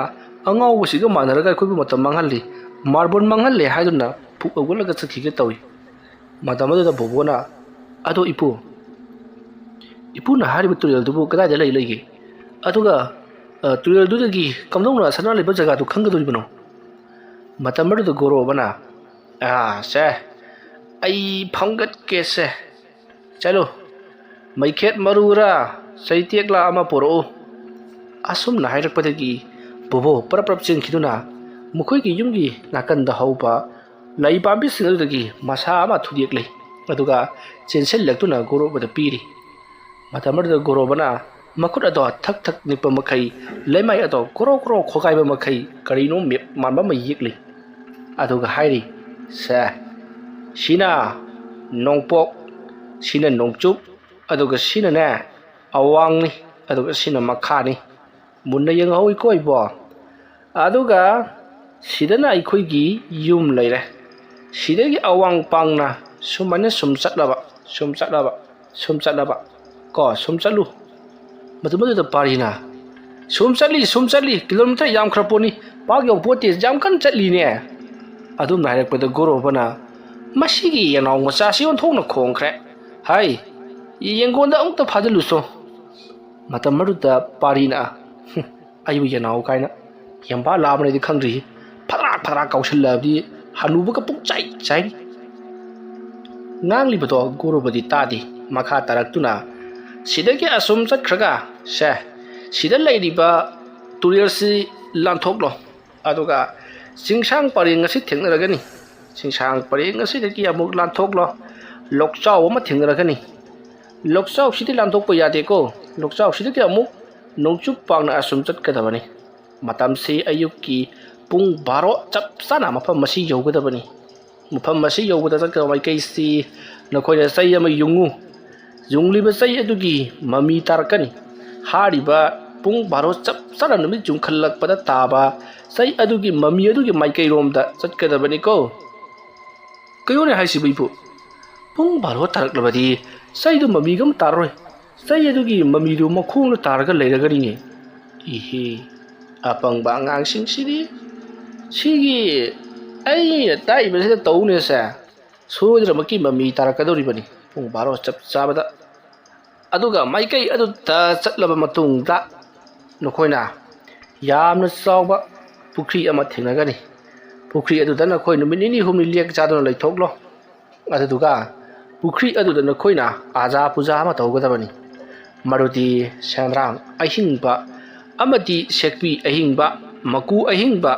ꯑꯉꯥꯎꯕꯁꯤꯒ ꯃꯥꯟꯅꯔꯒ ꯑꯩꯈꯣꯏꯕꯨ ꯃꯇꯝ ꯃꯥꯡꯍꯜꯂꯤ ꯃꯥꯔꯕꯣꯜ ꯃꯥꯡꯍꯜꯂꯦ ꯍꯥꯏꯗꯨꯅ ꯐꯨꯛ ꯍꯧꯒꯠꯂꯒ ꯆꯠꯈꯤꯒꯦ ꯇꯧꯏ ꯃꯇꯝ ꯑꯗꯨꯗ ꯕꯣꯕꯣꯅ ꯑꯗꯣ ꯏꯄꯨꯅ ꯍꯥꯏꯔꯤꯕ ꯇꯨꯔꯦꯜꯗꯨꯕꯨ ꯀꯗꯥꯏꯗ ꯂꯩꯒꯦ ꯑꯗꯨꯒ ꯇꯨꯔꯦꯜꯗꯨꯗꯒꯤ ꯀꯝꯗꯧꯅ ꯁꯅꯥ ꯂꯩꯕ ꯖꯒꯥꯗꯨ ꯈꯪꯒꯗꯧꯔꯤꯕꯅꯣ ꯃꯇꯝ ꯑꯗꯨꯗ ꯒꯣꯔꯣꯕꯅ ꯁꯦ ꯑꯩ ꯐꯝꯒꯠꯀꯦꯁꯦ ꯆꯠꯂꯨ ꯃꯩꯈꯦꯠ ꯃꯔꯨꯔ ꯆꯩꯇꯦꯛꯂ ꯑꯃ ꯄꯨꯔꯛꯎ ꯑꯁꯨꯝꯅ ꯍꯥꯏꯔꯛꯄꯗꯒꯤ ꯕꯣꯕꯣ ꯄꯔꯞ ꯆꯦꯟꯈꯤꯗꯨꯅ ꯃꯈꯣꯏꯒꯤ ꯌꯨꯝꯒꯤ ꯅꯥꯀꯟꯗ ꯍꯧꯕ ꯂꯩ ꯄꯥꯝꯕꯤꯁꯤꯡ ꯑꯗꯨꯗꯒꯤ ꯃꯁꯥ ꯑꯃ ꯊꯨꯗꯦꯛꯂꯤ ꯑꯗꯨꯒ ꯆꯦꯟꯁꯤꯜꯂꯛꯇꯨꯅ ꯒꯣꯔꯣꯕꯗ ꯄꯤꯔꯤ ꯃꯇꯝ ꯑꯗꯨꯗ ꯒꯣꯔꯣꯕꯅ ꯃꯈꯨꯠ ꯑꯗꯣ ꯊꯛ ꯊꯛ ꯅꯤꯛꯄ ꯃꯈꯩ ꯂꯩꯃꯥꯏ ꯑꯗꯣ ꯀꯣꯔꯣ ꯀꯣꯔꯣ ꯈꯣꯒꯥꯏꯕ ꯃꯈꯩ ꯀꯔꯤꯅꯣ ꯃꯦꯞ ꯃꯥꯟꯕ ꯑꯃ ꯌꯦꯛꯂꯤ ꯑꯗꯨꯒ ꯍꯥꯏꯔꯤ ꯁꯦ ꯁꯤꯅ ꯅꯣꯡꯄꯣꯛ ꯁꯤꯅ ꯅꯣꯡꯆꯨꯞ ꯑꯗꯨꯒ ꯁꯤꯅꯅꯦ ꯑꯋꯥꯡꯅꯤ ꯑꯗꯨꯒ ꯁꯤꯅ ꯃꯈꯥꯅꯤ ꯃꯨꯟꯅ ꯌꯦꯡꯍꯧꯏꯀꯣ ꯏꯕꯣ ꯑꯗꯨꯒ ꯁꯤꯗꯅ ꯑꯩꯈꯣꯏꯒꯤ ꯌꯨꯝ ꯂꯩꯔꯦ ꯁꯤꯗꯒꯤ ꯑꯋꯥꯡ ꯄꯥꯡꯅ ꯁꯨꯃꯥꯏꯅ ꯁꯨꯝ ꯆꯠꯂꯕ ꯀꯣ ꯁꯨꯝ ꯆꯠꯂꯨ ꯃꯇꯝ ꯑꯗꯨꯗ ꯄꯥꯔꯤꯅ ꯁꯨꯝ ꯆꯠꯂꯤ ꯀꯤꯂꯣꯃꯤꯇꯔ ꯌꯥꯝꯈ꯭ꯔ ꯄꯣꯠꯅꯤ ꯄꯥꯛ ꯌꯧꯄꯣꯠꯇꯦ ꯌꯥꯝ ꯀꯟꯅ ꯆꯠꯂꯤꯅꯦ ꯑꯗꯨꯝꯅ ꯍꯥꯏꯔꯛꯄꯗ ꯒꯣꯔꯣꯕꯅ ꯃꯁꯤꯒꯤ ꯌꯦꯅꯥꯎ ꯃꯆꯥꯁꯤ ꯑꯣꯟꯊꯣꯛꯅ ꯈꯣꯡꯈ꯭ꯔꯦ ꯍꯥꯏ ꯌꯦꯡꯒꯣꯟꯗ ꯑꯃꯨꯛꯇ ꯐꯥꯖꯤꯜꯂꯨꯆꯣ ꯃꯇꯝ ꯑꯗꯨꯗ ꯄꯥꯔꯤꯅ ꯑꯩꯕꯨ ꯌꯦꯅꯥꯎ ꯀꯥꯏꯅ ꯌꯦꯡꯕꯥ ꯂꯥꯕꯅꯗꯤ ꯈꯪꯗ꯭ꯔꯤ ꯐꯗ꯭ꯔꯥꯛ ꯀꯥꯎꯁꯜꯂꯛꯑꯕꯗꯤ ꯍꯅꯨꯕꯒ ꯄꯨꯡꯆꯥꯏ ꯆꯥꯏꯔꯤ ꯉꯥꯡꯂꯤꯕꯗꯣ ꯒꯣꯔꯣꯕꯗꯤ ꯇꯥꯗꯦ ꯃꯈꯥ ꯇꯥꯔꯛꯇꯨꯅ ꯁꯤꯗꯒꯤ ꯑꯁꯨꯝ ꯆꯠꯈ꯭ꯔꯒ ꯁꯤꯗ ꯂꯩꯔꯤꯕ ꯇꯨꯔꯦꯜꯁꯤ ꯂꯥꯟꯊꯣꯛꯂꯣ ꯑꯗꯨꯒ ꯆꯤꯡꯁꯥꯡ ꯄꯔꯦꯡ ꯑꯁꯤ ꯊꯦꯡꯅꯔꯒꯅꯤ ꯆꯤꯡꯁꯥꯡ ꯄꯔꯦꯡ ꯑꯁꯤꯗꯒꯤ ꯑꯃꯨꯛ ꯂꯥꯟꯊꯣꯛꯂꯣ ꯂꯣꯛꯆꯥꯎ ꯑꯃ ꯊꯦꯡꯅꯔꯒꯅꯤ ꯂꯣꯛꯆꯥꯎꯁꯤꯗꯤ ꯂꯥꯟꯊꯣꯛꯄ ꯌꯥꯗꯦꯀꯣ ꯂꯣꯛꯆꯥꯎꯁꯤꯗꯒꯤ ꯑꯃꯨꯛ ꯅꯣꯡꯆꯨꯞ ꯄꯥꯡꯅ ꯑꯁꯨꯝ ꯆꯠꯀꯗꯕꯅꯤ ꯃꯇꯝꯁꯤ ꯑꯌꯨꯛꯀꯤ ꯄꯨꯡ 12 ꯆꯞ ꯆꯥꯅ ꯃꯐꯝ ꯑꯁꯤ ꯌꯧꯒꯗꯕꯅꯤ ꯃꯐꯝ ꯑꯁꯤ ꯌꯧꯕꯗ ꯆꯠꯀꯗꯕ ꯃꯥꯏꯀꯩꯁꯤ ꯅꯈꯣꯏꯅ ꯆꯩ ꯑꯃ ꯌꯨꯡꯂꯤꯕ ꯆꯩ ꯑꯗꯨꯒꯤ ꯃꯃꯤ ꯇꯥꯔꯛꯀꯅꯤ ꯍꯥꯏꯔꯤꯕ ꯄꯨꯡ 12 ꯆꯞ ꯆꯥꯅ ꯅꯨꯃꯤꯠ ꯌꯨꯡꯈꯠꯂꯛꯄꯗ ꯇꯥꯕ ꯆꯩ ꯑꯗꯨꯒꯤ ꯃꯃꯤ ꯑꯗꯨꯒꯤ ꯃꯥꯏꯀꯩꯔꯣꯝꯗ ꯆꯠꯀꯗꯕꯅꯤꯀꯣ ꯀꯩꯅꯣꯅꯦ ꯍꯥꯏꯁꯤꯕ ꯏꯄꯨ ꯄꯨꯡ 12 ꯇꯥꯔꯛꯂꯕꯗꯤ ꯆꯩꯗꯨ ꯃꯃꯤꯒ ꯑꯃ ꯇꯥꯔꯔꯣꯏ ꯆꯩ ꯑꯗꯨꯒꯤ ꯃꯃꯤꯗꯨ ꯃꯈꯣꯡꯗ ꯇꯥꯔꯒ ꯂꯩꯔꯒꯅꯤꯅꯦ ꯏꯍꯦ ꯑꯄꯪꯕ ꯑꯉꯥꯡꯁꯤꯡꯁꯤꯗꯤ ꯁꯤꯒꯤ ꯑꯩꯅ ꯇꯥꯛꯏꯕꯁꯤꯗ ꯇꯧꯅꯦꯁꯦ ꯁꯣꯏꯗꯅꯃꯛꯀꯤ ꯃꯃꯤ ꯇꯥꯔꯛꯀꯗꯧꯔꯤꯕꯅꯤ ꯄꯨꯡ 12 ꯆꯞ ꯆꯥꯕꯗ ꯑꯗꯨꯒ ꯃꯥꯏꯀꯩ ꯑꯗꯨꯗ ꯆꯠꯂꯕ ꯃꯇꯨꯡꯗ ꯅꯈꯣꯏꯅ ꯌꯥꯝꯅ ꯆꯥꯎꯕ ꯄꯨꯈ꯭ꯔꯤ ꯑꯃ ꯊꯦꯡꯅꯒꯅꯤ ꯄꯨꯈ꯭ꯔꯤ ꯑꯗꯨꯗ ꯅꯈꯣꯏ ꯅꯨꯃꯤꯠ ꯅꯤꯅꯤ ꯍꯨꯝꯅꯤ ꯂꯦꯛ ꯆꯥꯗꯨꯅ ꯂꯩꯊꯣꯛꯂꯣ ꯑꯗꯨꯗꯨꯒ ꯄꯨꯈ꯭ꯔꯤ ꯑꯗꯨꯗ ꯅꯈꯣꯏꯅ ꯑꯥꯖꯥ ꯄꯨꯖꯥ ꯑꯃ ꯇꯧꯒꯗꯕꯅꯤ ꯃꯗꯨꯗꯤ ꯁꯦꯟꯗ꯭ꯔꯥꯡ ꯑꯍꯤꯡꯕ ꯑꯃꯗꯤ ꯁꯦꯛꯄꯤ ꯑꯍꯤꯡꯕ ꯃꯀꯨ ꯑꯍꯤꯡꯕ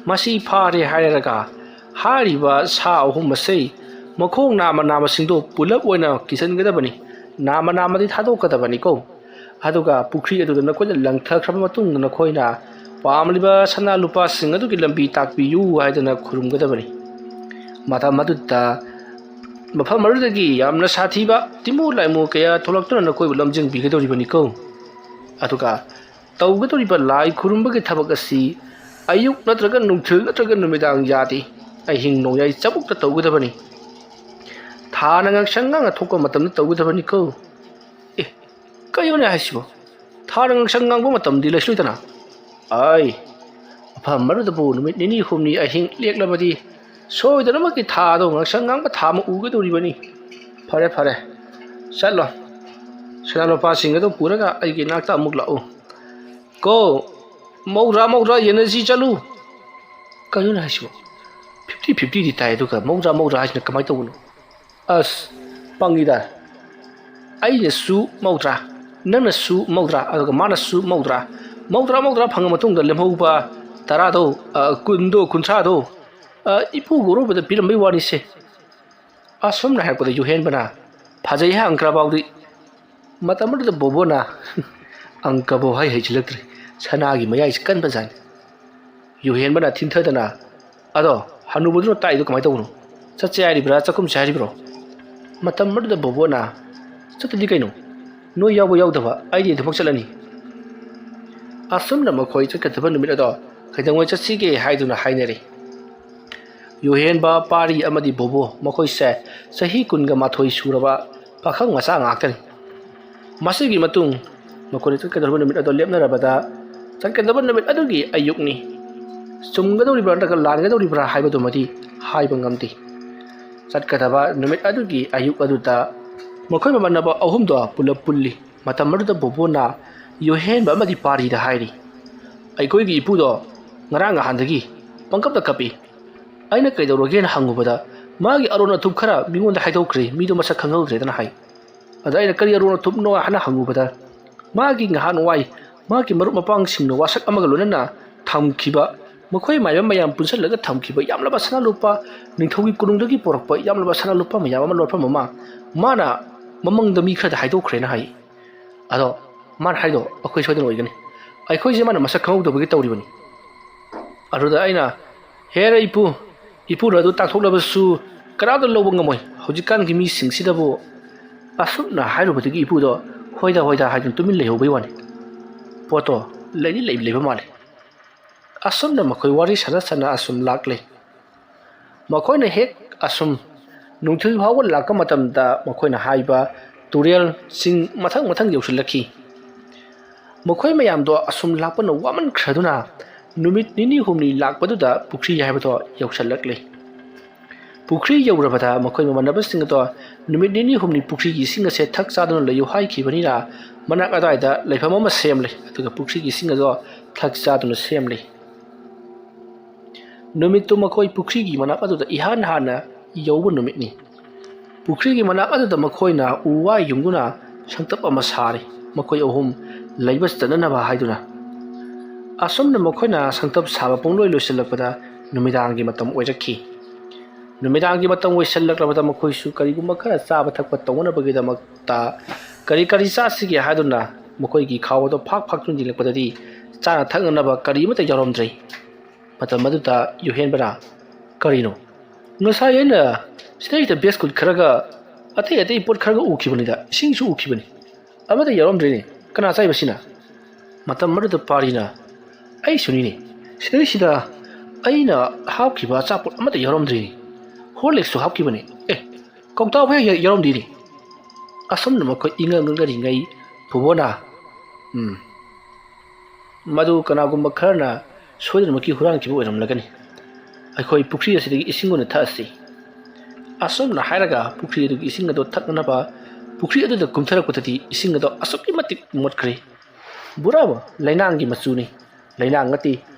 ꯃꯁꯤ ꯐꯥꯔꯦ ꯍꯥꯏꯔꯒ ꯍꯥꯏꯔꯤꯕ ꯁꯥ ꯑꯍꯨꯝ ꯑꯁꯤ ꯃꯈꯣꯡ ꯅꯥꯝꯃꯁꯤꯡꯗꯨ ꯄꯨꯂꯞ ꯑꯣꯏꯅ ꯀꯤꯁꯟꯒꯗꯕꯅꯤ ꯅꯥꯝꯃꯗꯤ ꯊꯥꯗꯣꯛꯀꯗꯕꯅꯤꯀꯣ ꯑꯗꯨꯒ ꯄꯨꯈ꯭ꯔꯤ ꯑꯗꯨꯗ ꯅꯈꯣꯏꯅ ꯂꯪꯊꯈ꯭ꯔꯕ ꯃꯇꯨꯡꯗ ꯅꯈꯣꯏꯅ ꯄꯥꯝꯂꯤꯕ ꯁꯅꯥ ꯂꯨꯄꯥꯁꯤꯡ ꯑꯗꯨꯒꯤ ꯂꯝꯕꯤ ꯇꯥꯛꯄꯤꯌꯨ ꯍꯥꯏꯗꯅ ꯈꯨꯔꯨꯝꯒꯗꯕꯅꯤ ꯃꯇꯝ ꯑꯗꯨꯗ ꯃꯐꯝ ꯑꯗꯨꯗꯒꯤ ꯌꯥꯝꯅ ꯁꯥꯊꯤꯕ ꯇꯤꯃꯨ ꯂꯥꯏꯃꯨ ꯀꯌꯥ ꯊꯣꯛꯂꯛꯇꯨꯅ ꯅꯈꯣꯏꯕꯨ ꯂꯝꯖꯤꯡꯕꯤꯒꯗꯧꯔꯤꯕꯅꯤꯀꯣ ꯑꯗꯨꯒ ꯇꯧꯒꯗꯧꯔꯤꯕ ꯂꯥꯏ ꯈꯨꯔꯨꯝꯕꯒꯤ ꯊꯕꯛ ꯑꯁꯤ ꯑꯌꯨꯛ ꯅꯠꯇ꯭ꯔꯒ ꯅꯨꯡꯊꯤꯜ ꯅꯠꯇ꯭ꯔꯒ ꯅꯨꯃꯤꯗꯥꯡ ꯌꯥꯗꯦ ꯑꯍꯤꯡ ꯅꯣꯡꯌꯥꯏ ꯆꯕꯨꯛꯇ ꯇꯧꯒꯗꯕꯅꯤ ꯊꯥꯅ ꯉꯥꯡꯁꯪ ꯉꯥꯡꯅ ꯊꯣꯛꯄ ꯃꯇꯝꯗ ꯇꯧꯒꯗꯕꯅꯤꯀꯣ ꯀꯩꯅꯣꯅꯦ ꯍꯥꯏꯁꯤꯕꯣ ꯊꯥꯅ ꯉꯥꯡꯁꯪ ꯉꯥꯡꯕ ꯃꯇꯝꯗꯤ ꯂꯩꯁꯨꯗꯅ ꯑꯩ ꯃꯐꯝ ꯑꯗꯨꯗꯕꯨ ꯅꯨꯃꯤꯠ ꯅꯤꯅꯤ ꯍꯨꯝꯅꯤ ꯑꯍꯤꯡ ꯂꯦꯛꯂꯕꯗꯤ ꯁꯣꯏꯗꯅꯃꯛꯀꯤ ꯊꯥꯗꯣ ꯉꯥꯡꯁꯪ ꯉꯥꯡꯕ ꯊꯥ ꯑꯃ ꯎꯒꯗꯧꯔꯤꯕꯅꯤ ꯐꯔꯦ ꯆꯠꯂꯣ ꯁꯅꯥ ꯂꯨꯄꯥꯁꯤꯡ ꯑꯗꯨ ꯄꯨꯔꯒ ꯑꯩꯒꯤ ꯅꯥꯛꯇ ꯑꯃꯨꯛ ꯂꯥꯛꯎ ꯀꯣ ꯃꯧꯗ꯭ꯔꯥ ꯌꯦꯟꯅꯁꯤ ꯆꯠꯂꯨ ꯀꯩꯅꯣꯅꯦ ꯍꯥꯏꯁꯤꯕꯣ 50-50ꯗꯤ ꯇꯥꯏ ꯑꯗꯨꯒ ꯃꯧꯗ꯭ꯔꯥ ꯍꯥꯏꯁꯤꯅ ꯀꯃꯥꯏꯅ ꯇꯧꯕꯅꯣ ꯑꯁ ꯄꯪꯉꯤꯗ ꯑꯩꯅꯁꯨ ꯃꯧꯗ꯭ꯔꯥ ꯅꯪꯅꯁꯨ ꯃꯧꯗ꯭ꯔꯥ ꯑꯗꯨꯒ ꯃꯥꯅꯁꯨ ꯃꯧꯗ꯭ꯔꯥ ꯐꯪꯉ ꯃꯇꯨꯡꯗ ꯂꯦꯝꯍꯧꯕ 10ꯗꯣ 10ꯗꯣ 30ꯗꯣ ꯏꯄꯨꯒꯤ ꯑꯔꯣꯏꯕꯗ ꯄꯤꯔꯝꯕꯩ ꯋꯥꯅꯤꯁꯦ ꯑꯁꯨꯝꯅ ꯍꯥꯏꯔꯛꯄꯗ ꯌꯨꯍꯦꯟꯕꯅ ꯐꯖꯩ ꯍꯥꯏ ꯑꯪꯀ꯭ꯔꯥꯐꯥꯎꯗꯤ ꯃꯇꯝ ꯑꯗꯨꯗ ꯕꯣꯕꯣꯅ ꯑꯪꯀꯕꯨ ꯍꯩꯖꯤꯜꯂꯛꯇ꯭ꯔꯦ ꯁꯅꯥꯒꯤ ꯃꯌꯥꯏꯁꯤ ꯀꯟꯕꯖꯥꯠꯅꯤ ꯌꯨꯍꯦꯟꯕꯅ ꯊꯤꯟꯊꯗꯅ ꯑꯗꯣ ꯍꯅꯨꯕꯗꯨꯅ ꯇꯥꯛꯏꯗꯣ ꯀꯃꯥꯏꯅ ꯇꯧꯕꯅꯣ ꯆꯠꯁꯦ ꯍꯥꯏꯔꯤꯕ꯭ꯔꯥ ꯆꯠꯀꯨꯝꯁꯦ ꯍꯥꯏꯔꯤꯕ꯭ꯔꯣ ꯃꯇꯝ ꯑꯗꯨꯗ ꯕꯣꯕꯣꯅ ꯆꯠꯇꯗꯤ ꯀꯩꯅꯣ ꯅꯣꯏ ꯌꯥꯎꯕ ꯌꯥꯎꯗꯕ ꯑꯩꯗꯤ ꯑꯗꯨꯃꯛ ꯆꯠꯂꯅꯤ ꯑꯁꯨꯝꯅ ꯃꯈꯣꯏ ꯆꯠꯀꯗꯕ ꯅꯨꯃꯤꯠ ꯑꯗꯣ ꯀꯩꯗꯧꯉꯩ ꯆꯠꯁꯤꯒꯦ ꯍꯥꯏꯗꯨꯅ ꯍꯥꯏꯅꯔꯤ ꯌꯨꯍꯦꯟꯕ ꯄꯥꯔꯤ ꯑꯃꯗꯤ ꯕꯣꯕꯣ ꯃꯈꯣꯏꯁꯦ ꯆꯍꯤ 12 ꯁꯨꯔꯕ ꯄꯥꯈꯪ ꯃꯆꯥ ꯉꯥꯛꯇꯅꯤ ꯃꯁꯤꯒꯤ ꯃꯇꯨꯡ ꯃꯈꯣꯏꯅ ꯆꯠꯀꯗꯕ ꯅꯨꯃꯤꯠ ꯑꯗꯣ ꯂꯦꯞꯅꯔꯕꯗ ꯆꯠꯀꯗꯕ ꯅꯨꯃꯤꯠ ꯑꯗꯨꯒꯤ ꯑꯌꯨꯛꯅꯤ ꯆꯨꯝꯒꯗꯧꯔꯤꯕ꯭ꯔꯥ ꯅꯠꯇ꯭ꯔꯒ ꯂꯥꯟꯒꯗꯧꯔꯤꯕ꯭ꯔꯥ ꯍꯥꯏꯕꯗꯨꯃꯗꯤ ꯍꯥꯏꯕ ꯉꯝꯗꯦ ꯆꯠꯀꯗꯕ ꯅꯨꯃꯤꯠ ꯑꯗꯨꯒꯤ ꯑꯌꯨꯛ ꯑꯗꯨꯗ ꯃꯈꯣꯏ ꯃꯃꯥꯟꯅꯕ ꯑꯍꯨꯝꯗꯣ ꯄꯨꯂꯞ ꯄꯨꯜꯂꯤ ꯃꯇꯝ ꯑꯗꯨꯗ ꯕꯣꯕꯣꯅ ꯌꯨꯍꯦꯟꯕ ꯑꯃꯗꯤ ꯄꯥꯔꯤꯗ ꯍꯥꯏꯔꯤ ꯑꯩꯈꯣꯏꯒꯤ ꯏꯄꯨꯗꯣ ꯉꯔꯥꯡ ꯅꯍꯥꯟꯗꯒꯤ ꯄꯪꯀꯞꯇ ꯀꯞꯄꯤ ꯑꯩꯅ ꯀꯩꯗꯧꯔꯒꯦꯅ ꯍꯪꯉꯨꯕꯗ ꯃꯥꯒꯤ ꯑꯔꯣꯟ ꯑꯊꯨꯞ ꯈꯔ ꯃꯤꯉꯣꯟꯗ ꯍꯥꯏꯗꯣꯛꯈ꯭ꯔꯦ ꯃꯤꯗꯣ ꯃꯁꯛ ꯈꯪꯍꯧꯗ꯭ꯔꯦꯗꯅ ꯍꯥꯏ ꯑꯗ ꯑꯩꯅ ꯀꯔꯤ ꯑꯔꯣꯟ ꯑꯊꯨꯞꯅꯣ ꯍꯥꯏꯅ ꯍꯪꯉꯨꯕꯗ ꯃꯥꯒꯤ ꯅꯍꯥꯟꯋꯥꯏ ꯃꯥꯒꯤ ꯃꯔꯨꯞ ꯃꯄꯥꯡꯁꯤꯡꯅ ꯋꯥꯁꯛ ꯑꯃꯒ ꯂꯣꯏꯅꯅ ꯊꯝꯈꯤꯕ ꯃꯈꯣꯏ ꯃꯥꯏꯕ ꯃꯌꯥꯝ ꯄꯨꯟꯁꯤꯜꯂꯒ ꯊꯝꯈꯤꯕ ꯌꯥꯝꯂꯕ ꯁꯅꯥ ꯂꯨꯄꯥ ꯅꯤꯡꯊꯧꯒꯤ ꯀꯣꯅꯨꯡꯗꯒꯤ ꯄꯣꯔꯛꯄ ꯌꯥꯝꯂꯕ ꯁꯅꯥ ꯂꯨꯄꯥ ꯃꯌꯥꯝ ꯑꯃ ꯂꯣꯠꯐꯝ ꯑꯃ ꯃꯥꯅ ꯃꯃꯪꯗ ꯃꯤ ꯈꯔꯗ ꯍꯥꯏꯗꯣꯛꯈ꯭ꯔꯦꯅ ꯍꯥꯏ ꯑꯗꯣ ꯃꯥꯅ ꯍꯥꯏꯗꯣ ꯑꯩꯈꯣꯏ ꯁꯣꯏꯗꯅ ꯑꯣꯏꯒꯅꯤ ꯑꯩꯈꯣꯏꯁꯦ ꯃꯥꯅ ꯃꯁꯛ ꯈꯪꯍꯧꯗꯕꯒꯤ ꯇꯧꯔꯤꯕꯅꯤ ꯑꯗꯨꯗ ꯑꯩꯅ ꯍꯦꯔ ꯏꯄꯨꯅ ꯑꯗꯨ ꯇꯥꯛꯊꯣꯛꯂꯕꯁꯨ ꯀꯅꯥꯝꯇ ꯂꯧꯕ ꯉꯝꯃꯣꯏ ꯍꯧꯖꯤꯛꯀꯥꯟꯒꯤ ꯃꯤꯁꯤꯡꯁꯤꯗꯕꯨ ꯑꯁꯨꯝꯅ ꯍꯥꯏꯔꯨꯕꯗꯒꯤ ꯏꯄꯨꯗꯣ ꯍꯣꯏꯗ ꯍꯥꯏꯗꯨꯅ ꯇꯨꯃꯤꯟ ꯂꯩꯍꯧꯕꯩ ꯋꯥꯅꯤ ꯄꯣꯠꯇꯣ ꯂꯩꯕ ꯃꯥꯜꯂꯤ ꯑꯁꯨꯝꯅ ꯃꯈꯣꯏ ꯋꯥꯔꯤ ꯁꯥꯟꯅ ꯑꯁꯨꯝ ꯂꯥꯛꯂꯦ ꯃꯈꯣꯏꯅ ꯍꯦꯛ ꯑꯁꯨꯝ ꯅꯨꯡꯊꯤꯜ ꯐꯥꯎꯕ ꯂꯥꯛꯄ ꯃꯇꯝꯗ ꯃꯈꯣꯏꯅ ꯍꯥꯏꯕ ꯇꯨꯔꯦꯜ ꯆꯤꯡ ꯃꯊꯪ ꯌꯧꯁꯤꯜꯂꯛꯈꯤ ꯃꯈꯣꯏ ꯃꯌꯥꯝꯗꯣ ꯑꯁꯨꯝ ꯂꯥꯛꯄꯅ ꯋꯥꯃꯟꯈ꯭ꯔꯗꯨꯅ ꯅꯨꯃꯤꯠ ꯅꯤꯅꯤ ꯍꯨꯝꯅꯤ ꯂꯥꯛꯄꯗꯨꯗ ꯄꯨꯈ꯭ꯔꯤ ꯍꯥꯏꯕꯗꯣ ꯌꯧꯁꯤꯜꯂꯛꯂꯦ ꯄꯨꯈ꯭ꯔꯤ ꯌꯧꯔꯕꯗ ꯃꯈꯣꯏ ꯃꯃꯥꯟꯅꯕꯁꯤꯡ ꯑꯗꯣ ꯅꯨꯃꯤꯠ ꯅꯤꯅꯤ ꯍꯨꯝꯅꯤ ꯄꯨꯈ꯭ꯔꯤꯒꯤ ꯏꯁꯤꯡ ꯑꯁꯦ ꯊꯛ ꯆꯥꯗꯨꯅ ꯂꯩꯌꯨ ꯍꯥꯏꯈꯤꯕꯅꯤꯅ ꯃꯅꯥꯛ ꯑꯗꯨꯋꯥꯏꯗ ꯂꯩꯐꯝ ꯑꯃ ꯁꯦꯝꯂꯦ ꯑꯗꯨꯒ ꯄꯨꯈ꯭ꯔꯤꯒꯤ ꯏꯁꯤꯡ ꯑꯗꯣ ꯊꯛ ꯆꯥꯗꯨꯅ ꯁꯦꯝꯂꯦ ꯅꯨꯃꯤꯠꯇꯨ ꯃꯈꯣꯏ ꯄꯨꯈ꯭ꯔꯤꯒꯤ ꯃꯅꯥꯛ ꯑꯗꯨꯗ ꯏꯍꯥꯟ ꯍꯥꯟꯅ ꯌꯧꯕ ꯅꯨꯃꯤꯠꯅꯤ ꯄꯨꯈ꯭ꯔꯤꯒꯤ ꯃꯅꯥꯛ ꯑꯗꯨꯗ ꯃꯈꯣꯏꯅ ꯎ ꯋꯥ ꯌꯨꯡꯗꯨꯅ ꯁꯪꯇꯞ ꯑꯃ ꯁꯥꯔꯤ ꯃꯈꯣꯏ ꯑꯍꯨꯝ ꯂꯩꯕ ꯆꯠꯅꯅꯕ ꯍꯥꯏꯗꯨꯅ ꯑꯁꯨꯝꯅ ꯃꯈꯣꯏꯅ ꯁꯪꯇꯞ ꯁꯥꯕ ꯄꯨꯡꯂꯣꯏ ꯂꯣꯏꯁꯤꯜꯂꯛꯄꯗ ꯅꯨꯃꯤꯗꯥꯡꯒꯤ ꯃꯇꯝ ꯑꯣꯏꯔꯛꯈꯤ ꯅꯨꯃꯤꯗꯥꯡꯒꯤ ꯃꯇꯝ ꯑꯣꯏꯁꯤꯜꯂꯛꯂꯕꯗ ꯃꯈꯣꯏꯁꯨ ꯀꯔꯤꯒꯨꯝꯕ ꯈꯔ ꯆꯥꯕ ꯊꯛꯄ ꯇꯧꯅꯕꯒꯤꯗꯃꯛꯇ ꯀꯔꯤ ꯆꯥꯁꯤꯒꯦ ꯍꯥꯏꯗꯨꯅ ꯃꯈꯣꯏꯒꯤ ꯈꯥꯎꯗꯣ ꯐꯥꯛ ꯆꯨꯡꯁꯤꯜꯂꯛꯄꯗꯗꯤ ꯆꯥꯅ ꯊꯛꯅꯅꯕ ꯀꯔꯤꯃꯠꯇ ꯌꯥꯎꯔꯝꯗ꯭ꯔꯦ ꯃꯇꯝ ꯑꯗꯨꯗ ꯌꯨꯍꯦꯟꯕꯅ ꯀꯔꯤꯅꯣ ꯉꯁꯥꯏ ꯑꯩꯅ ꯁꯤꯗꯩꯗ ꯕꯤꯁꯀꯨꯠ ꯈꯔꯒ ꯑꯇꯩ ꯄꯣꯠ ꯈꯔꯒ ꯎꯈꯤꯕꯅꯤꯗ ꯏꯁꯤꯡꯁꯨ ꯎꯈꯤꯕꯅꯤ ꯑꯃꯠꯇ ꯌꯥꯎꯔꯝꯗ꯭ꯔꯦꯅꯦ ꯀꯅꯥ ꯆꯥꯏꯕꯁꯤꯅ ꯃꯇꯝ ꯑꯗꯨꯗ ꯄꯥꯔꯤꯅ ꯑꯩꯁꯨꯅꯤꯅꯦ ꯁꯤꯗꯩꯁꯤꯗ ꯑꯩꯅ ꯍꯥꯞꯈꯤꯕ ꯑꯆꯥꯄꯣꯠ ꯑꯃꯠꯇ ꯌꯥꯎꯔꯝꯗ꯭ꯔꯤꯅꯤ ꯍꯣꯔꯂꯤꯛꯁꯁꯨ ꯍꯥꯞꯈꯤꯕꯅꯤ ꯀꯧꯇꯥ ꯐꯥꯎ ꯌꯥꯎꯔꯝꯗꯦꯅꯤ ꯑꯁꯨꯝꯅ ꯃꯈꯣꯏ ꯏꯉꯛꯉꯛꯅꯔꯤꯉꯩ ꯕꯣꯕꯣꯅ ꯃꯗꯨ ꯀꯅꯥꯒꯨꯝꯕ ꯈꯔꯅ ꯁꯣꯏꯗꯅꯃꯛꯀꯤ ꯍꯨꯔꯥꯟꯈꯤꯕ ꯑꯣꯏꯔꯝꯂꯒꯅꯤ ꯑꯩꯈꯣꯏ ꯄꯨꯈ꯭ꯔꯤ ꯑꯁꯤꯗꯒꯤ ꯏꯁꯤꯡ ꯑꯣꯏꯅ ꯊꯛꯑꯁꯤ ꯑꯁꯨꯝꯅ ꯍꯥꯏꯔꯒ ꯄꯨꯈ꯭ꯔꯤ ꯑꯗꯨꯒꯤ ꯏꯁꯤꯡ ꯑꯗꯨ ꯊꯛꯅꯅꯕ ꯄꯨꯈ꯭ꯔꯤ ꯑꯗꯨꯗ ꯀꯨꯝꯊꯔꯛꯄꯗꯗꯤ ꯏꯁꯤꯡ ꯑꯗꯨ ꯑꯁꯨꯛꯀꯤ ꯃꯇꯤꯛ ꯃꯣꯠꯈ꯭ꯔꯦ ꯕꯨꯔꯥꯕ ꯂꯩꯅꯥꯡꯒꯤ ꯃꯆꯨꯅꯤ ꯂꯩꯅꯥꯡ ꯅꯠꯇꯦ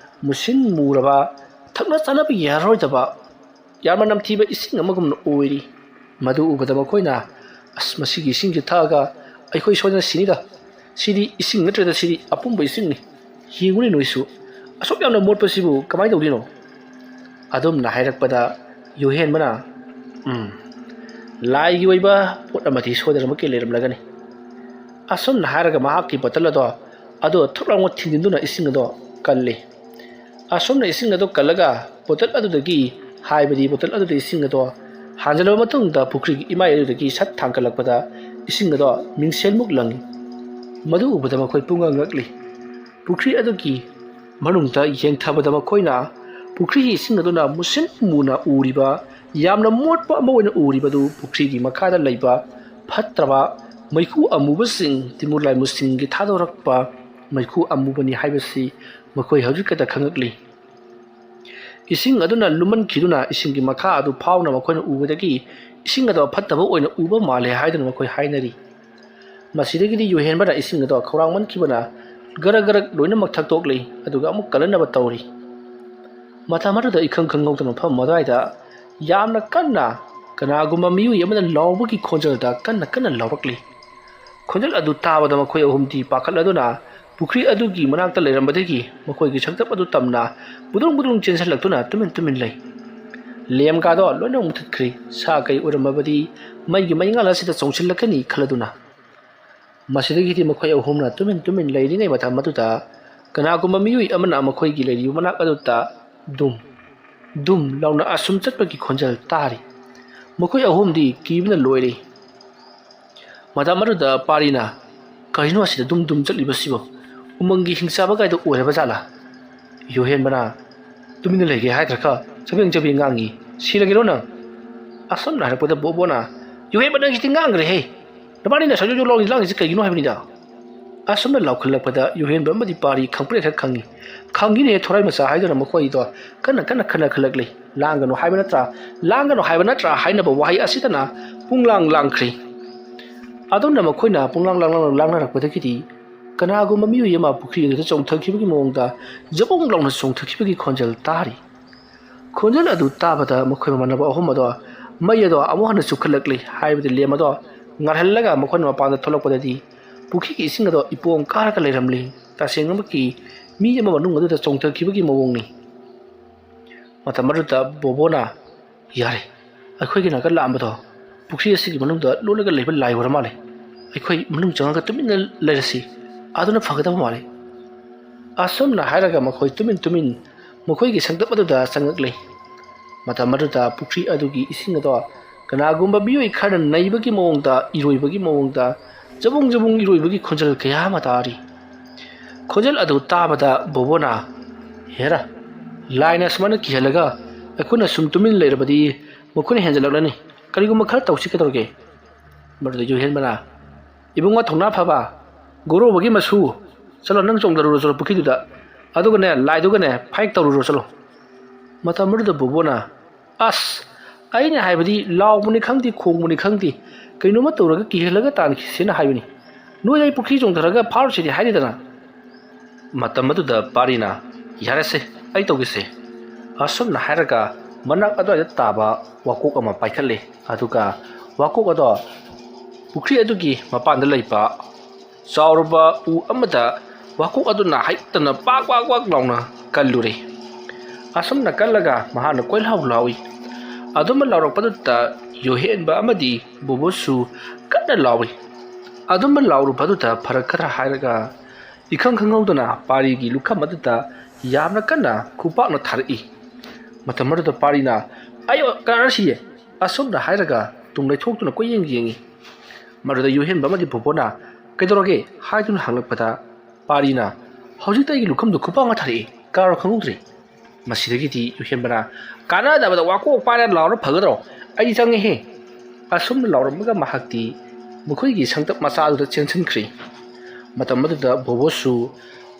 ꯃꯨꯁꯤꯟ ꯃꯨꯔꯕ ꯊꯛꯅ ꯆꯥꯅꯕ ꯌꯥꯔꯣꯏꯗꯕ ꯌꯥꯝꯅ ꯅꯝꯊꯤꯕ ꯏꯁꯤꯡ ꯑꯃꯒꯨꯝꯅ ꯑꯣꯏꯔꯤ ꯃꯗꯨ ꯎꯕꯗ ꯃꯈꯣꯏꯅ ꯃꯁꯤꯒꯤ ꯏꯁꯤꯡꯁꯤ ꯊꯛꯑꯒ ꯑꯩꯈꯣꯏ ꯁꯣꯏꯗꯅ ꯁꯤꯅꯤꯗ ꯁꯤꯗꯤ ꯏꯁꯤꯡ ꯅꯠꯇ꯭ꯔꯦꯗ ꯁꯤꯗꯤ ꯑꯄꯨꯝꯕ ꯏꯁꯤꯡꯅꯤ ꯌꯦꯡꯉꯨꯅꯦ ꯅꯣꯏꯁꯨ ꯑꯁꯨꯛ ꯌꯥꯝꯅ ꯃꯣꯠꯄꯁꯤꯕꯨ ꯀꯃꯥꯏꯅ ꯇꯧꯗꯣꯏꯅꯣ ꯑꯗꯨꯝꯅ ꯍꯥꯏꯔꯛꯄꯗ ꯌꯨꯍꯦꯟꯕꯅ ꯂꯥꯏꯒꯤ ꯑꯣꯏꯕ ꯄꯣꯠ ꯑꯃꯗꯤ ꯁꯣꯏꯗꯅꯃꯛꯀꯤ ꯂꯩꯔꯝꯂꯒꯅꯤ ꯑꯁꯨꯝꯅ ꯍꯥꯏꯔꯒ ꯃꯍꯥꯛꯀꯤ ꯕꯣꯇꯜ ꯑꯗꯣ ꯊꯨꯛ ꯂꯥꯎꯅ ꯊꯤꯡꯖꯤꯟꯗꯨꯅ ꯏꯁꯤꯡ ꯑꯗꯣ ꯀꯜꯂꯤ ꯑꯁꯨꯝꯅ ꯏꯁꯤꯡ ꯑꯗꯣ ꯀꯜꯂꯒ ꯕꯣꯇꯜ ꯑꯗꯨꯗꯒꯤ ꯍꯥꯏꯕꯗꯤ ꯕꯣꯇꯜ ꯑꯗꯨꯗ ꯏꯁꯤꯡ ꯑꯗꯣ ꯍꯥꯟꯖꯤꯜꯂꯕ ꯃꯇꯨꯡꯗ ꯄꯨꯈ꯭ꯔꯤꯒꯤ ꯏꯃꯥꯏ ꯑꯗꯨꯗꯒꯤ ꯁꯠ ꯊꯥꯡꯀꯠꯂꯛꯄꯗ ꯏꯁꯤꯡ ꯑꯗꯣ ꯃꯤꯡꯁꯦꯜꯃꯨꯛ ꯂꯪꯉꯤ ꯃꯗꯨ ꯎꯕꯗ ꯃꯈꯣꯏ ꯄꯨꯡꯉꯛ ꯉꯛꯂꯤ ꯄꯨꯈ꯭ꯔꯤ ꯑꯗꯨꯒꯤ ꯃꯅꯨꯡꯗ ꯌꯦꯡꯊꯕꯗ ꯃꯈꯣꯏꯅ ꯄꯨꯈ꯭ꯔꯤꯒꯤ ꯏꯁꯤꯡ ꯑꯗꯨꯅ ꯃꯨꯁꯤꯟ ꯃꯨꯅ ꯎꯔꯤꯕ ꯌꯥꯝꯅ ꯃꯣꯠꯄ ꯑꯃ ꯑꯣꯏꯅ ꯎꯔꯤꯕꯗꯨ ꯄꯨꯈ꯭ꯔꯤꯒꯤ ꯃꯈꯥꯗ ꯂꯩꯕ ꯐꯠꯇ꯭ꯔꯕ ꯃꯩꯈꯨ ꯑꯃꯨꯕꯁꯤꯡ ꯇꯤꯃꯨꯔ ꯂꯥꯏꯃꯨꯁꯤꯡꯒꯤ ꯊꯥꯗꯣꯔꯛꯄ ꯃꯩꯈꯨ ꯑꯃꯨꯕꯅꯤ ꯍꯥꯏꯕꯁꯤ ꯃꯈꯣꯏ ꯍꯧꯖꯤꯛꯈꯛꯇ ꯈꯪꯉꯛꯂꯤ ꯏꯁꯤꯡ ꯑꯗꯨꯅ ꯂꯨꯃꯟꯈꯤꯗꯨꯅ ꯏꯁꯤꯡꯒꯤ ꯃꯈꯥ ꯑꯗꯨ ꯐꯥꯎꯅ ꯃꯈꯣꯏꯅ ꯎꯕꯗꯒꯤ ꯏꯁꯤꯡ ꯑꯗꯨ ꯐꯠꯇꯕ ꯑꯣꯏꯅ ꯎꯕ ꯃꯥꯜꯂꯦ ꯍꯥꯏꯗꯨꯅ ꯃꯈꯣꯏ ꯍꯥꯏꯅꯔꯤ ꯃꯁꯤꯗꯒꯤꯗꯤ ꯌꯨꯍꯦꯟꯕꯅ ꯏꯁꯤꯡ ꯑꯗꯨ ꯈꯧꯔꯥꯡꯃꯟꯈꯤꯕꯅ ꯒꯔꯛ ꯒꯔꯛ ꯂꯣꯏꯅꯃꯛ ꯊꯛꯇꯣꯛꯂꯤ ꯑꯗꯨꯒ ꯑꯃꯨꯛ ꯀꯜꯂꯅꯕ ꯇꯧꯔꯤ ꯃꯇꯝ ꯑꯗꯨꯗ ꯏꯈꯪ ꯈꯪꯍꯧꯗꯅ ꯃꯐꯝ ꯑꯗꯨꯋꯥꯏꯗ ꯌꯥꯝꯅ ꯀꯟꯅ ꯀꯅꯥꯒꯨꯝꯕ ꯃꯤꯑꯣꯏ ꯑꯃꯅ ꯂꯥꯎꯕꯒꯤ ꯈꯣꯟꯖꯦꯜꯗ ꯀꯟꯅ ꯀꯟꯅ ꯂꯥꯎꯔꯛꯂꯤ ꯈꯣꯟꯖꯦꯜ ꯑꯗꯨ ꯇꯥꯕꯗ ꯃꯈꯣꯏ ꯑꯍꯨꯝꯗꯤ ꯄꯥꯈꯠꯂꯗꯨꯅ ꯄꯨꯈ꯭ꯔꯤ ꯑꯗꯨꯒꯤ ꯃꯅꯥꯛꯇ ꯂꯩꯔꯝꯕꯗꯒꯤ ꯃꯈꯣꯏꯒꯤ ꯁꯛꯇꯞ ꯑꯗꯨ ꯇꯝꯅ ꯕꯨꯗ꯭ꯔꯨꯡ ꯕꯨꯗ꯭ꯔꯨꯡ ꯆꯦꯟꯁꯤꯜꯂꯛꯇꯨꯅ ꯇꯨꯃꯤꯟ ꯇꯨꯃꯤꯟ ꯂꯩ ꯂꯦꯝꯒꯥꯗꯣ ꯂꯣꯏꯅꯃꯛ ꯃꯨꯊꯠꯈ꯭ꯔꯤ ꯁꯥ ꯀꯩ ꯑꯣꯏꯔꯝꯃꯕꯗꯤ ꯃꯩꯒꯤ ꯃꯩꯉꯥꯜ ꯑꯁꯤꯗ ꯆꯣꯡꯁꯤꯜꯂꯛꯀꯅꯤ ꯈꯜꯂꯗꯨꯅ ꯃꯁꯤꯗꯒꯤꯗꯤ ꯃꯈꯣꯏ ꯑꯍꯨꯝꯅ ꯇꯨꯃꯤꯟ ꯇꯨꯃꯤꯟ ꯂꯩꯔꯤꯉꯩ ꯃꯇꯝ ꯑꯗꯨꯗ ꯀꯅꯥꯒꯨꯝꯕ ꯃꯤꯑꯣꯏ ꯑꯃꯅ ꯃꯈꯣꯏꯒꯤ ꯂꯩꯔꯤꯕ ꯃꯅꯥꯛ ꯑꯗꯨꯗ ꯗꯨꯝ ꯗꯨꯝ ꯂꯥꯎꯅ ꯑꯁꯨꯝ ꯆꯠꯄꯒꯤ ꯈꯣꯟꯖꯦꯜ ꯇꯥꯔꯤ ꯃꯈꯣꯏ ꯑꯍꯨꯝꯗꯤ ꯀꯤꯕꯅ ꯂꯣꯏꯔꯦ ꯃꯇꯝ ꯑꯗꯨꯗ ꯄꯥꯔꯤꯅ ꯀꯔꯤꯅꯣ ꯑꯁꯤꯗ ꯗꯨꯝ ꯗꯨꯝ ꯆꯠꯂꯤꯕꯁꯤꯕꯨ ꯎꯃꯪꯒꯤ ꯍꯤꯡꯆꯥꯕ ꯀꯥꯏꯗ ꯑꯣꯏꯔꯕ ꯖꯥꯠꯂꯥ ꯌꯨꯍꯦꯟꯕꯅ ꯇꯨꯃꯤꯟꯅ ꯂꯩꯒꯦ ꯍꯥꯏꯗ꯭ꯔꯒ ꯆꯕꯦꯡ ꯆꯕꯦꯡ ꯉꯥꯡꯉꯤ ꯁꯤꯔꯒꯦꯔꯣ ꯅꯪ ꯑꯁꯨꯝꯅ ꯍꯥꯏꯔꯛꯄꯗ ꯕꯣꯕꯣꯅ ꯌꯨꯍꯦꯟꯕ ꯅꯪꯁꯤꯗꯤ ꯉꯥꯡꯈ꯭ꯔꯦꯍꯦ ꯅꯕꯥꯅꯤꯅ ꯁꯖꯣꯖꯣ ꯂꯥꯎꯔꯤ ꯂꯥꯡꯉꯤꯁꯤ ꯀꯩꯒꯤꯅꯣ ꯍꯥꯏꯕꯅꯤꯗ ꯑꯁꯨꯝꯅ ꯂꯥꯎꯈꯠꯂꯛꯄꯗ ꯌꯨꯍꯦꯟꯕ ꯑꯃꯗꯤ ꯄꯥꯔꯤ ꯈꯪꯄ꯭ꯔꯦꯛ ꯍꯦꯛ ꯈꯪꯉꯤ ꯈꯪꯉꯤꯅꯦ ꯊꯣꯔꯥꯏ ꯃꯆꯥ ꯍꯥꯏꯗꯨꯅ ꯃꯈꯣꯏꯗꯣ ꯀꯟꯅ ꯀꯟꯅ ꯈꯟꯅꯈꯠꯂꯛꯂꯤ ꯂꯥꯡꯒꯅꯨ ꯍꯥꯏꯕ ꯅꯠꯇ꯭ꯔꯥ ꯍꯥꯏꯅꯕ ꯋꯥꯍꯩ ꯑꯁꯤꯗꯅ ꯄꯨꯡꯂꯥꯡ ꯂꯥꯡꯈ꯭ꯔꯤ ꯑꯗꯨꯝꯅ ꯃꯈꯣꯏꯅ ꯄꯨꯡꯂꯥꯡ ꯂꯥꯡꯅꯔꯛꯄꯗꯒꯤꯗꯤ ꯀꯅꯥꯒꯨꯝꯕ ꯃꯤꯑꯣꯏ ꯑꯃ ꯄꯨꯈ꯭ꯔꯤ ꯑꯗꯨꯗ ꯆꯣꯡꯊꯈꯤꯕꯒꯤ ꯃꯑꯣꯡꯗ ꯖꯕꯨꯡ ꯂꯥꯎꯅ ꯆꯣꯡꯊꯈꯤꯕꯒꯤ ꯈꯣꯟꯖꯦꯜ ꯇꯥꯔꯤ ꯈꯣꯟꯖꯦꯜ ꯑꯗꯨ ꯇꯥꯕꯗ ꯃꯈꯣꯏ ꯃꯃꯥꯟꯅꯕ ꯑꯍꯨꯝ ꯑꯗꯣ ꯃꯩ ꯑꯗꯣ ꯑꯃꯨꯛ ꯍꯟꯅ ꯆꯨꯞꯈꯠꯂꯛꯂꯤ ꯍꯥꯏꯕꯗꯤ ꯂꯦꯝ ꯑꯗꯣ ꯉꯥꯜꯍꯜꯂꯒ ꯃꯈꯣꯏꯅ ꯃꯄꯥꯟꯗ ꯊꯣꯛꯂꯛꯄꯗꯗꯤ ꯄꯨꯈ꯭ꯔꯤꯒꯤ ꯏꯁꯤꯡ ꯑꯗꯣ ꯏꯄꯣꯝ ꯀꯥꯔꯒ ꯂꯩꯔꯝꯂꯤ ꯇꯁꯦꯡꯅꯃꯛꯀꯤ ꯃꯤ ꯑꯃ ꯃꯅꯨꯡ ꯑꯗꯨꯗ ꯆꯣꯡꯊꯈꯤꯕꯒꯤ ꯃꯑꯣꯡꯅꯤ ꯃꯇꯝ ꯑꯗꯨꯗ ꯕꯣꯕꯣꯅ ꯌꯥꯔꯦ ꯑꯩꯈꯣꯏꯒꯤ ꯅꯥꯀꯟ ꯂꯥꯛꯑꯝꯕꯗꯣ ꯄꯨꯈ꯭ꯔꯤ ꯑꯁꯤꯒꯤ ꯃꯅꯨꯡꯗ ꯂꯣꯠꯂꯒ ꯂꯩꯕ ꯂꯥꯏ ꯑꯣꯏꯔ ꯃꯥꯜꯂꯦ ꯑꯩꯈꯣꯏ ꯃꯅꯨꯡ ꯆꯪꯉꯒ ꯇꯨꯃꯤꯟꯅ ꯂꯩꯔꯁꯤ ꯑꯗꯨꯅ ꯐꯒꯗꯕ ꯃꯥꯜꯂꯦ ꯑꯁꯨꯝꯅ ꯍꯥꯏꯔꯒ ꯃꯈꯣꯏ ꯇꯨꯃꯤꯟ ꯇꯨꯃꯤꯟ ꯃꯈꯣꯏꯒꯤ ꯁꯪꯇꯞ ꯑꯗꯨꯗ ꯆꯪꯉꯛꯂꯤ ꯃꯇꯝ ꯑꯗꯨꯗ ꯄꯨꯈ꯭ꯔꯤ ꯑꯗꯨꯒꯤ ꯏꯁꯤꯡ ꯑꯗꯣ ꯀꯅꯥꯒꯨꯝꯕ ꯃꯤꯑꯣꯏ ꯈꯔꯅ ꯅꯩꯕꯒꯤ ꯃꯑꯣꯡꯗ ꯏꯔꯣꯏꯕꯒꯤ ꯃꯑꯣꯡꯗ ꯖꯕꯨꯡ ꯖꯕꯨꯡ ꯏꯔꯣꯏꯕꯒꯤ ꯈꯣꯟꯖꯦꯜ ꯀꯌꯥ ꯑꯃ තාꯔꯤ ꯈꯣꯟꯖꯦꯜ ꯑꯗꯨ ꯇꯥꯕꯗ ꯕꯣꯕꯣꯅ ꯍꯦꯔꯥ ꯂꯥꯏꯅ ꯁꯨꯃꯥꯏꯅ ꯀꯤꯍꯜꯂꯒ ꯑꯩꯈꯣꯏꯅ ꯁꯨꯝ ꯇꯨꯃꯤꯟ ꯂꯩꯔꯕꯗꯤ ꯃꯈꯣꯏꯅ ꯍꯦꯟꯖꯜꯂꯛꯂꯅꯤ ꯀꯔꯤꯒꯨꯝꯕ ꯈꯔ ꯇꯧꯁꯤ ꯀꯩꯗꯧꯔꯒꯦ ꯃꯗꯨꯗ ꯌꯨꯍꯦꯟꯕꯅ ꯏꯕꯨꯡꯉꯣ ꯊꯧꯅꯥ ꯐꯕ ꯒꯣꯔꯣꯕꯒꯤ ꯃꯁꯨ ꯆꯠꯂꯣ ꯅꯪ ꯆꯣꯡꯊꯔꯨꯔꯣ ꯆꯠꯂꯣ ꯄꯨꯈ꯭ꯔꯤꯗꯨꯗ ꯑꯗꯨꯒꯅꯦ ꯂꯥꯏꯗꯨꯒꯅꯦ ꯐꯥꯏꯠ ꯇꯧꯔꯨꯔꯣ ꯆꯠꯂꯣ ꯃꯇꯝ ꯑꯗꯨꯗ ꯕꯣꯕꯣꯅ ꯑꯁ ꯑꯩꯅ ꯍꯥꯏꯕꯗꯤ ꯂꯥꯎꯕꯅꯤ ꯈꯪꯗꯦ ꯈꯣꯡꯕꯅꯤ ꯈꯪꯗꯦ ꯀꯩꯅꯣꯝꯃ ꯇꯧꯔꯒ ꯀꯤꯍꯜꯂꯒ ꯇꯥꯟꯈꯤꯁꯦꯅ ꯍꯥꯏꯕꯅꯤ ꯅꯣꯏ ꯑꯩ ꯄꯨꯈ꯭ꯔꯤ ꯆꯣꯡꯊꯔꯒ ꯐꯥꯎꯔꯁꯤꯗꯤ ꯍꯥꯏꯔꯤꯗꯅ ꯃꯇꯝ ꯑꯗꯨꯗ ꯄꯥꯔꯤꯅ ꯌꯥꯔꯦꯁꯦ ꯑꯩ ꯇꯧꯒꯦꯁꯦ ꯑꯁꯨꯝꯅ ꯍꯥꯏꯔꯒ ꯃꯅꯥꯛ ꯑꯗꯨꯋꯥꯏꯗ ꯇꯥꯕ ꯋꯥꯀꯣꯛ ꯑꯃ ꯄꯥꯏꯈꯠꯂꯤ ꯑꯗꯨꯒ ꯋꯥꯀꯣꯛ ꯑꯗꯣ ꯄꯨꯈ꯭ꯔꯤ ꯑꯗꯨꯒꯤ ꯃꯄꯥꯟꯗ ꯂꯩꯕ ꯆꯥꯎꯔꯕ ꯎ ꯑꯃꯗ ꯋꯥꯀꯣꯛ ꯑꯗꯨꯅ ꯍꯩꯇꯅ ꯄꯥꯛ ꯄꯥꯛ ꯄꯥꯛ ꯂꯥꯎꯅ ꯀꯜꯂꯨꯔꯦ ꯑꯁꯨꯝꯅ ꯀꯜꯂꯒ ꯃꯍꯥꯛꯅ ꯀꯣꯏꯂꯥꯎ ꯂꯥꯎꯏ ꯑꯗꯨꯝꯕ ꯂꯥꯎꯔꯛꯄꯗꯨꯗ ꯌꯨꯍꯦꯟꯕ ꯑꯃꯗꯤ ꯕꯣꯕꯣꯁꯨ ꯀꯟꯅ ꯂꯥꯎꯏ ꯑꯗꯨꯝꯕ ꯂꯥꯎꯔꯨꯕꯗꯨꯗ ꯐꯔꯛꯀꯗ꯭ꯔꯥ ꯍꯥꯏꯔꯒ इखंग खंगौदना पारी लुखम यामना कन्ना खुपाकना थारई मतमरुद पारीना आयो कारसिये असुमना हायरगा तुम लेथोक्तुना कोयेंग येंगी मरुद युहेनबा मदि बोबोना कैदोरगे हायदुन हांगलकपदा पारीना हौजितैगी लुखमदु खुपाकना थारई कारो खंगौद्रि मसिदगिदि युहेनबना कानादाबदा वाको पारा लावरा फगदरो आई चंगे हे असुमना लावरमगा महक्ति मुखोइगी संतप मचादुदा चेंसनख्रि ꯃꯇꯝ ꯑꯗꯨꯗ ꯕꯣꯕꯣꯁꯨ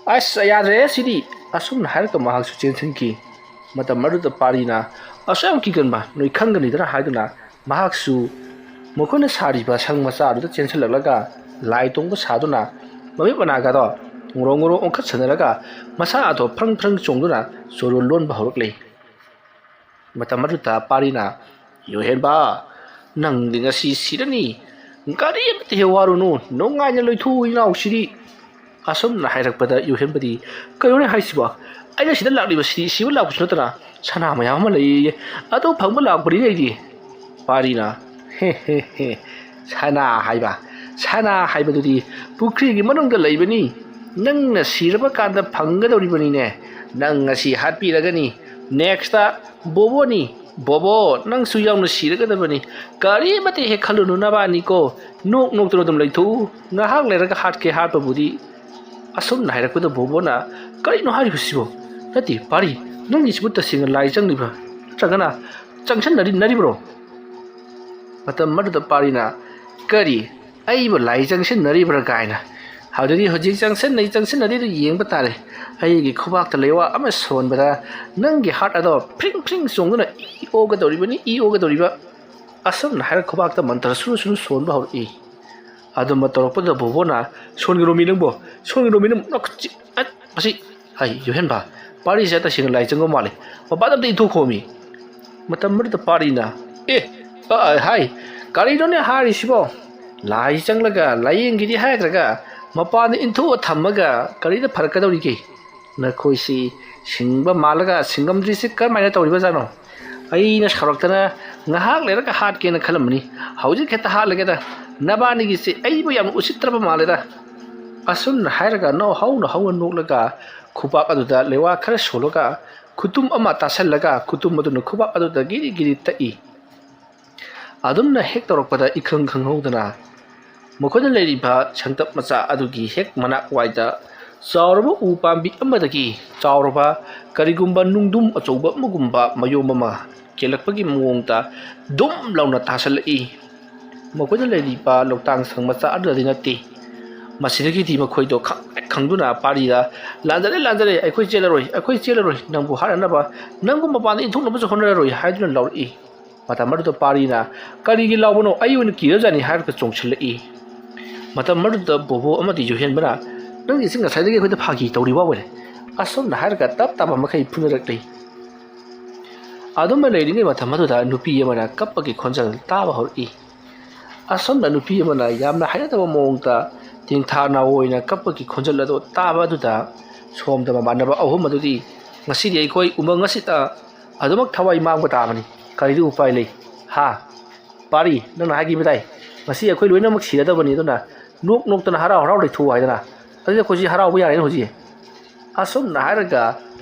ꯑꯁ ꯌꯥꯗ꯭ꯔꯦ ꯁꯤꯗꯤ ꯑꯁꯨꯝꯅ ꯍꯥꯏꯔꯒ ꯃꯍꯥꯛꯁꯨ ꯆꯦꯟꯁꯤꯟꯈꯤ ꯃꯇꯝ ꯑꯗꯨꯗ ꯄꯥꯔꯤꯅ ꯑꯁꯨꯛ ꯌꯥꯝ ꯀꯤꯒꯟꯕ ꯅꯣꯏ ꯈꯪꯒꯅꯤꯗꯅ ꯍꯥꯏꯗꯨꯅ ꯃꯍꯥꯛꯁꯨ ꯃꯈꯣꯏꯅ ꯁꯥꯔꯤꯕ ꯁꯪ ꯃꯆꯥ ꯑꯗꯨꯗ ꯆꯦꯟꯁꯤꯜꯂꯛꯂꯒ ꯂꯥꯏ ꯇꯣꯡꯕ ꯁꯥꯗꯨꯅ ꯃꯃꯤꯠ ꯃꯅꯥꯒꯗꯣ ꯉꯣꯔꯣꯡ ꯉꯣꯔꯣꯡ ꯑꯣꯟꯈꯠꯁꯟꯅꯔꯒ ꯃꯁꯥ ꯑꯗꯣ ꯐ꯭ꯔꯪ ꯐ꯭ꯔꯪ ꯆꯣꯡꯗꯨꯅ ꯆꯣꯔꯣꯜ ꯂꯣꯟꯕ ꯍꯧꯔꯛꯂꯤ ꯃꯇꯝ ꯑꯗꯨꯗ ꯄꯥꯔꯤꯅ ꯌꯣꯍꯦꯟꯕ ꯅꯪꯗꯤ ꯉꯁꯤ ꯁꯤꯔꯅꯤ ꯀꯔꯤ ꯑꯃꯠꯇ ꯍꯦꯛ ꯋꯥꯔꯨꯅꯨ ꯅꯨꯡꯉꯥꯏꯅ ꯂꯣꯏꯊꯣꯛꯎ ꯏꯅꯥꯎꯁꯤꯗꯤ ꯑꯁꯨꯝꯅ ꯍꯥꯏꯔꯛꯄꯗ ꯌꯣꯍꯦꯟꯕꯗꯤ ꯀꯩꯅꯣꯅꯦ ꯍꯥꯏꯁꯤꯕꯣ ꯑꯩꯅ ꯁꯤꯗ ꯂꯥꯛꯂꯤꯕꯁꯤꯗꯤ ꯁꯤꯕ ꯂꯥꯛꯄꯁꯨ ꯅꯠꯇꯅ ꯁꯅꯥ ꯃꯌꯥꯝ ꯑꯃ ꯂꯩꯌꯦ ꯑꯗꯨ ꯐꯪꯕ ꯂꯥꯛꯄꯅꯤꯅꯦ ꯑꯩꯗꯤ ꯄꯥꯔꯤꯅ ꯍꯦ ꯍꯦ ꯍꯦ ꯁꯅꯥ ꯍꯥꯏꯕꯗꯨꯗꯤ ꯄꯨꯈ꯭ꯔꯤꯒꯤ ꯃꯅꯨꯡꯗ ꯂꯩꯕꯅꯤ ꯅꯪꯅ ꯁꯤꯔꯕ ꯀꯥꯟꯗ ꯐꯪꯒꯗꯧꯔꯤꯕꯅꯤꯅꯦ ꯅꯪ ꯉꯁꯤ ꯍꯥꯠꯄꯤꯔꯒꯅꯤ ꯅꯦꯛꯁꯇ ꯕꯣꯕꯣꯅꯤ ꯕꯣꯕꯣ ꯅꯪꯁꯨ ꯌꯥꯎꯅ ꯁꯤꯔꯒꯗꯕꯅꯤ ꯀꯔꯤꯃꯠꯇ ꯍꯦꯛ ꯈꯜꯂꯨꯅꯨ ꯅꯕꯥꯅꯤꯀꯣ ꯅꯣꯛꯇꯨꯅ ꯑꯗꯨꯝ ꯂꯩꯊꯣꯛꯎ ꯉꯥꯏꯍꯥꯛ ꯂꯩꯔꯒ ꯍꯥꯠꯀꯦ ꯍꯥꯠꯄꯕꯨꯗꯤ ꯑꯁꯨꯝꯅ ꯍꯥꯏꯔꯛꯄꯗ ꯕꯣꯕꯣꯅ ꯀꯔꯤꯅꯣ ꯍꯥꯏꯔꯤꯕꯁꯤꯕꯣ ꯅꯠꯇꯦ ꯄꯥꯔꯤ ꯅꯪꯒꯤꯁꯤꯕꯨ ꯇꯁꯦꯡꯅ ꯂꯥꯏ ꯆꯪꯂꯤꯕ꯭ꯔꯥ ꯅꯠꯇ꯭ꯔꯒꯅ ꯆꯪꯁꯟꯅꯔꯤꯕ꯭ꯔꯣ ꯃꯇꯝ ꯑꯗꯨꯗ ꯄꯥꯔꯤꯅ ꯀꯔꯤ ꯑꯩꯕꯨ ꯂꯥꯏ ꯆꯪꯁꯤꯟꯅꯔꯤꯕ꯭ꯔꯥ ꯀꯥꯏꯅ ꯑꯗꯨꯗꯤ ꯍꯧꯖꯤꯛ ꯆꯪꯁꯤꯟꯅꯗꯦꯗꯨ ꯌꯦꯡꯕ ꯇꯥꯔꯦ ꯑꯩꯒꯤ ꯈꯨꯕꯥꯛꯇ ꯂꯩꯋꯥ ꯑꯃ ꯁꯣꯟꯕꯗ ꯅꯪꯒꯤ ꯍꯥꯔꯠ ꯑꯗꯣ ꯐ꯭ꯔꯤꯡ ꯐ꯭ꯔꯤꯡ ꯆꯣꯡꯗꯨꯅ ꯏ ꯑꯣꯒꯗꯧꯔꯤꯕ ꯑꯁꯨꯝꯅ ꯍꯥꯏꯔ ꯈꯨꯕꯥꯛꯇ ꯃꯟꯇ꯭ꯔ ꯁꯨꯔꯨ ꯁꯨꯔꯨ ꯁꯣꯟꯕ ꯍꯧꯔꯛꯏ ꯑꯗꯨꯝꯕ ꯇꯧꯔꯛꯄꯗ ꯕꯣꯕꯣꯅ ꯁꯣꯟꯒꯅꯣꯃꯤ ꯅꯪꯕꯣ ꯃꯁꯤ ꯌꯣꯍꯦꯟꯕ ꯄꯥꯔꯤꯁꯦ ꯇꯁꯦꯡꯅ ꯂꯥꯏ ꯆꯪꯕ ꯃꯥꯜꯂꯦ ꯃꯄꯥꯟꯗ ꯑꯝꯇ ꯏꯟꯊꯣꯛꯈꯣꯃꯤ ꯃꯇꯝ ꯑꯗꯨꯗ ꯄꯥꯔꯤꯅ ꯀꯔꯤꯅꯣꯅꯦ ꯍꯥꯏꯔꯤꯁꯤꯕꯣ ꯂꯥꯏ ꯆꯪꯂꯒ ꯂꯥꯏꯌꯦꯡꯒꯤꯗꯤ ꯍꯥꯏꯗ꯭ꯔꯒ ꯃꯄꯥꯟꯗ ꯏꯟꯊꯣꯛꯑ ꯊꯝꯃꯒ ꯀꯔꯤꯗ ꯐꯔꯛꯀꯗꯧꯔꯤꯒꯦ ꯅꯈꯣꯏꯁꯤ ꯁꯤꯡꯕ ꯃꯥꯜꯂꯒ ꯁꯤꯡꯉꯝꯗ꯭ꯔꯤꯁꯤ ꯀꯔꯝꯍꯥꯏꯅ ꯇꯧꯔꯤꯕꯖꯥꯠꯅꯣ ꯑꯩꯅ ꯁꯥꯎꯔꯛꯇꯅ ꯉꯥꯏꯍꯥꯛ ꯂꯩꯔꯒ ꯍꯥꯠꯀꯦꯅ ꯈꯜꯂꯝꯕꯅꯤ ꯍꯧꯖꯤꯛ ꯍꯦꯛꯇ ꯍꯥꯠꯂꯒꯦꯗ ꯅꯕꯥꯅꯤꯒꯤꯁꯤ ꯑꯩꯕꯨ ꯌꯥꯝꯅ ꯎꯁꯤꯠꯇ꯭ꯔꯕ ꯃꯥꯜꯂꯦꯗ ꯑꯁꯨꯝꯅ ꯍꯥꯏꯔꯒ ꯍꯧꯅ ꯅꯣꯛꯂꯒ ꯈꯨꯕꯥꯛ ꯑꯗꯨꯗ ꯂꯩꯋꯥ ꯈꯔ ꯁꯣꯜꯂꯒ ꯈꯨꯇꯨꯝ ꯑꯃ ꯇꯥꯁꯜꯂꯒ ꯈꯨꯇꯨꯝ ꯑꯗꯨꯅ ꯈꯨꯕꯥꯛ ꯑꯗꯨꯗ ꯒꯤꯔꯤ ꯒꯤꯔꯤ ꯇꯛꯏ ꯑꯗꯨꯝꯅ ꯍꯦꯛ ꯇꯧꯔꯛꯄꯗ ꯏꯈꯪ ꯈꯪꯍꯧꯗꯅ ꯃꯈꯣꯏꯅ ꯂꯩꯔꯤꯕ ꯁꯪꯇꯞ ꯃꯆꯥ ꯑꯗꯨꯒꯤ ꯍꯦꯛ ꯃꯅꯥꯛꯋꯥꯏꯗ ꯆꯥꯎꯔꯕ ꯎ ꯄꯥꯝꯕꯤ ꯑꯃꯗꯒꯤ ꯆꯥꯎꯔꯕ ꯀꯔꯤꯒꯨꯝꯕ ꯅꯨꯡꯗꯨꯝ ꯑꯆꯧꯕ ꯑꯃꯒꯨꯝꯕ ꯃꯌꯣꯝ ꯑꯃ ꯀꯦꯜꯂꯛꯄꯒꯤ ꯃꯑꯣꯡꯗ ꯗꯨꯝ ꯂꯥꯎꯅ ꯇꯥꯁꯜꯂꯛꯏ ꯃꯈꯣꯏꯅ ꯂꯩꯔꯤꯕ ꯂꯧꯇꯥꯡ ꯁꯪ ꯃꯆꯥ ꯑꯗꯨꯗꯗꯤ ꯅꯠꯇꯦ ꯃꯁꯤꯗꯒꯤꯗꯤ ꯃꯈꯣꯏꯗꯣ ꯈꯪꯗꯨꯅ ꯄꯥꯔꯤꯗ ꯂꯥꯟꯖꯔꯦ ꯑꯩꯈꯣꯏ ꯆꯦꯜꯂꯔꯣꯏ ꯅꯪꯕꯨ ꯍꯥꯠꯅꯅꯕ ꯅꯪꯕꯨ ꯃꯄꯥꯟꯗ ꯏꯟꯊꯣꯛꯅꯕꯁꯨ ꯍꯣꯠꯅꯔꯔꯣই ꯍꯥꯏꯗꯨꯅ ꯂꯥꯎꯔꯛꯏ ꯃꯇꯝ ꯑꯗꯨꯗ ꯄꯥꯔꯤꯅ ꯀꯔꯤꯒꯤ ꯂꯥꯎꯕꯅꯣ ꯑꯩ ꯑꯣꯏꯅ ꯀꯤꯔꯖꯥꯅꯤ ꯍꯥꯏꯔꯒ ꯆꯣꯡꯁꯤꯜꯂꯛꯏ ꯃꯇꯝ ꯑꯗꯨꯗ ꯕꯣꯕꯣ ꯑꯃꯗꯤ ꯌꯣꯍꯦꯟꯕꯅ ꯅꯪꯒꯤꯁꯤ ꯉꯁꯥꯏꯗꯒꯤ ꯑꯩꯈꯣꯏꯗ ꯐꯥꯒꯤ ꯇꯧꯔꯤꯕ ꯑꯣꯏꯔꯦ ꯑꯁꯨꯝꯅ ꯍꯥꯏꯔꯒ ꯇꯞ ꯃꯈꯩ ꯐꯨꯅꯔꯛꯂꯤ ꯑꯗꯨꯝꯅ ꯂꯩꯔꯤꯉꯩ ꯃꯇꯝ ꯑꯗꯨꯗ ꯅꯨꯄꯤ ꯑꯃꯅ ꯀꯞꯄꯒꯤ ꯈꯣꯟꯖꯦꯜ ꯇꯥꯕ ꯍꯧꯔꯛꯏ ꯑꯁꯨꯝꯅ ꯅꯨꯄꯤ ꯑꯃꯅ ꯌꯥꯝꯅ ꯍꯩꯅꯗꯕ ꯃꯑꯣꯡꯗ ꯇꯤꯡꯊꯥ ꯅꯥꯑꯣꯏꯅ ꯀꯞꯄꯒꯤ ꯈꯣꯟꯖꯦꯜ ꯑꯗꯨ ꯇꯥꯕ ꯑꯗꯨꯗ ꯁꯣꯝꯗ ꯃꯃꯥꯟꯅꯕ ꯑꯍꯨꯝ ꯑꯗꯨꯗꯤ ꯉꯁꯤꯗꯤ ꯑꯩꯈꯣꯏ ꯎꯃꯪ ꯑꯁꯤꯗ ꯑꯗꯨꯃꯛ ꯊꯋꯥꯏ ꯃꯥꯡꯕ ꯇꯥꯕꯅꯤ ꯀꯔꯤꯗꯤ ꯎꯄꯥꯏ ꯂꯩ ꯄꯥꯔꯤ ꯅꯪꯅ ꯍꯥꯏꯈꯤꯕ ꯇꯥꯏ ꯉꯁꯤ ꯑꯩꯈꯣꯏ ꯂꯣꯏꯅꯃꯛ ꯁꯤꯔꯗꯕꯅꯤ ꯑꯗꯨꯅ ꯅꯣꯛꯇꯅ ꯍꯔꯥꯎ ꯂꯩꯊꯣꯛꯎ ꯍꯥꯏꯗꯅ ꯑꯗꯨꯗꯤ ꯑꯩꯈꯣꯏꯁꯤ ꯍꯔꯥꯎꯕ ꯌꯥꯔꯦꯅ ꯍꯧꯖꯤꯛ ꯑꯁꯨꯝꯅ ꯍꯥꯏꯔꯒ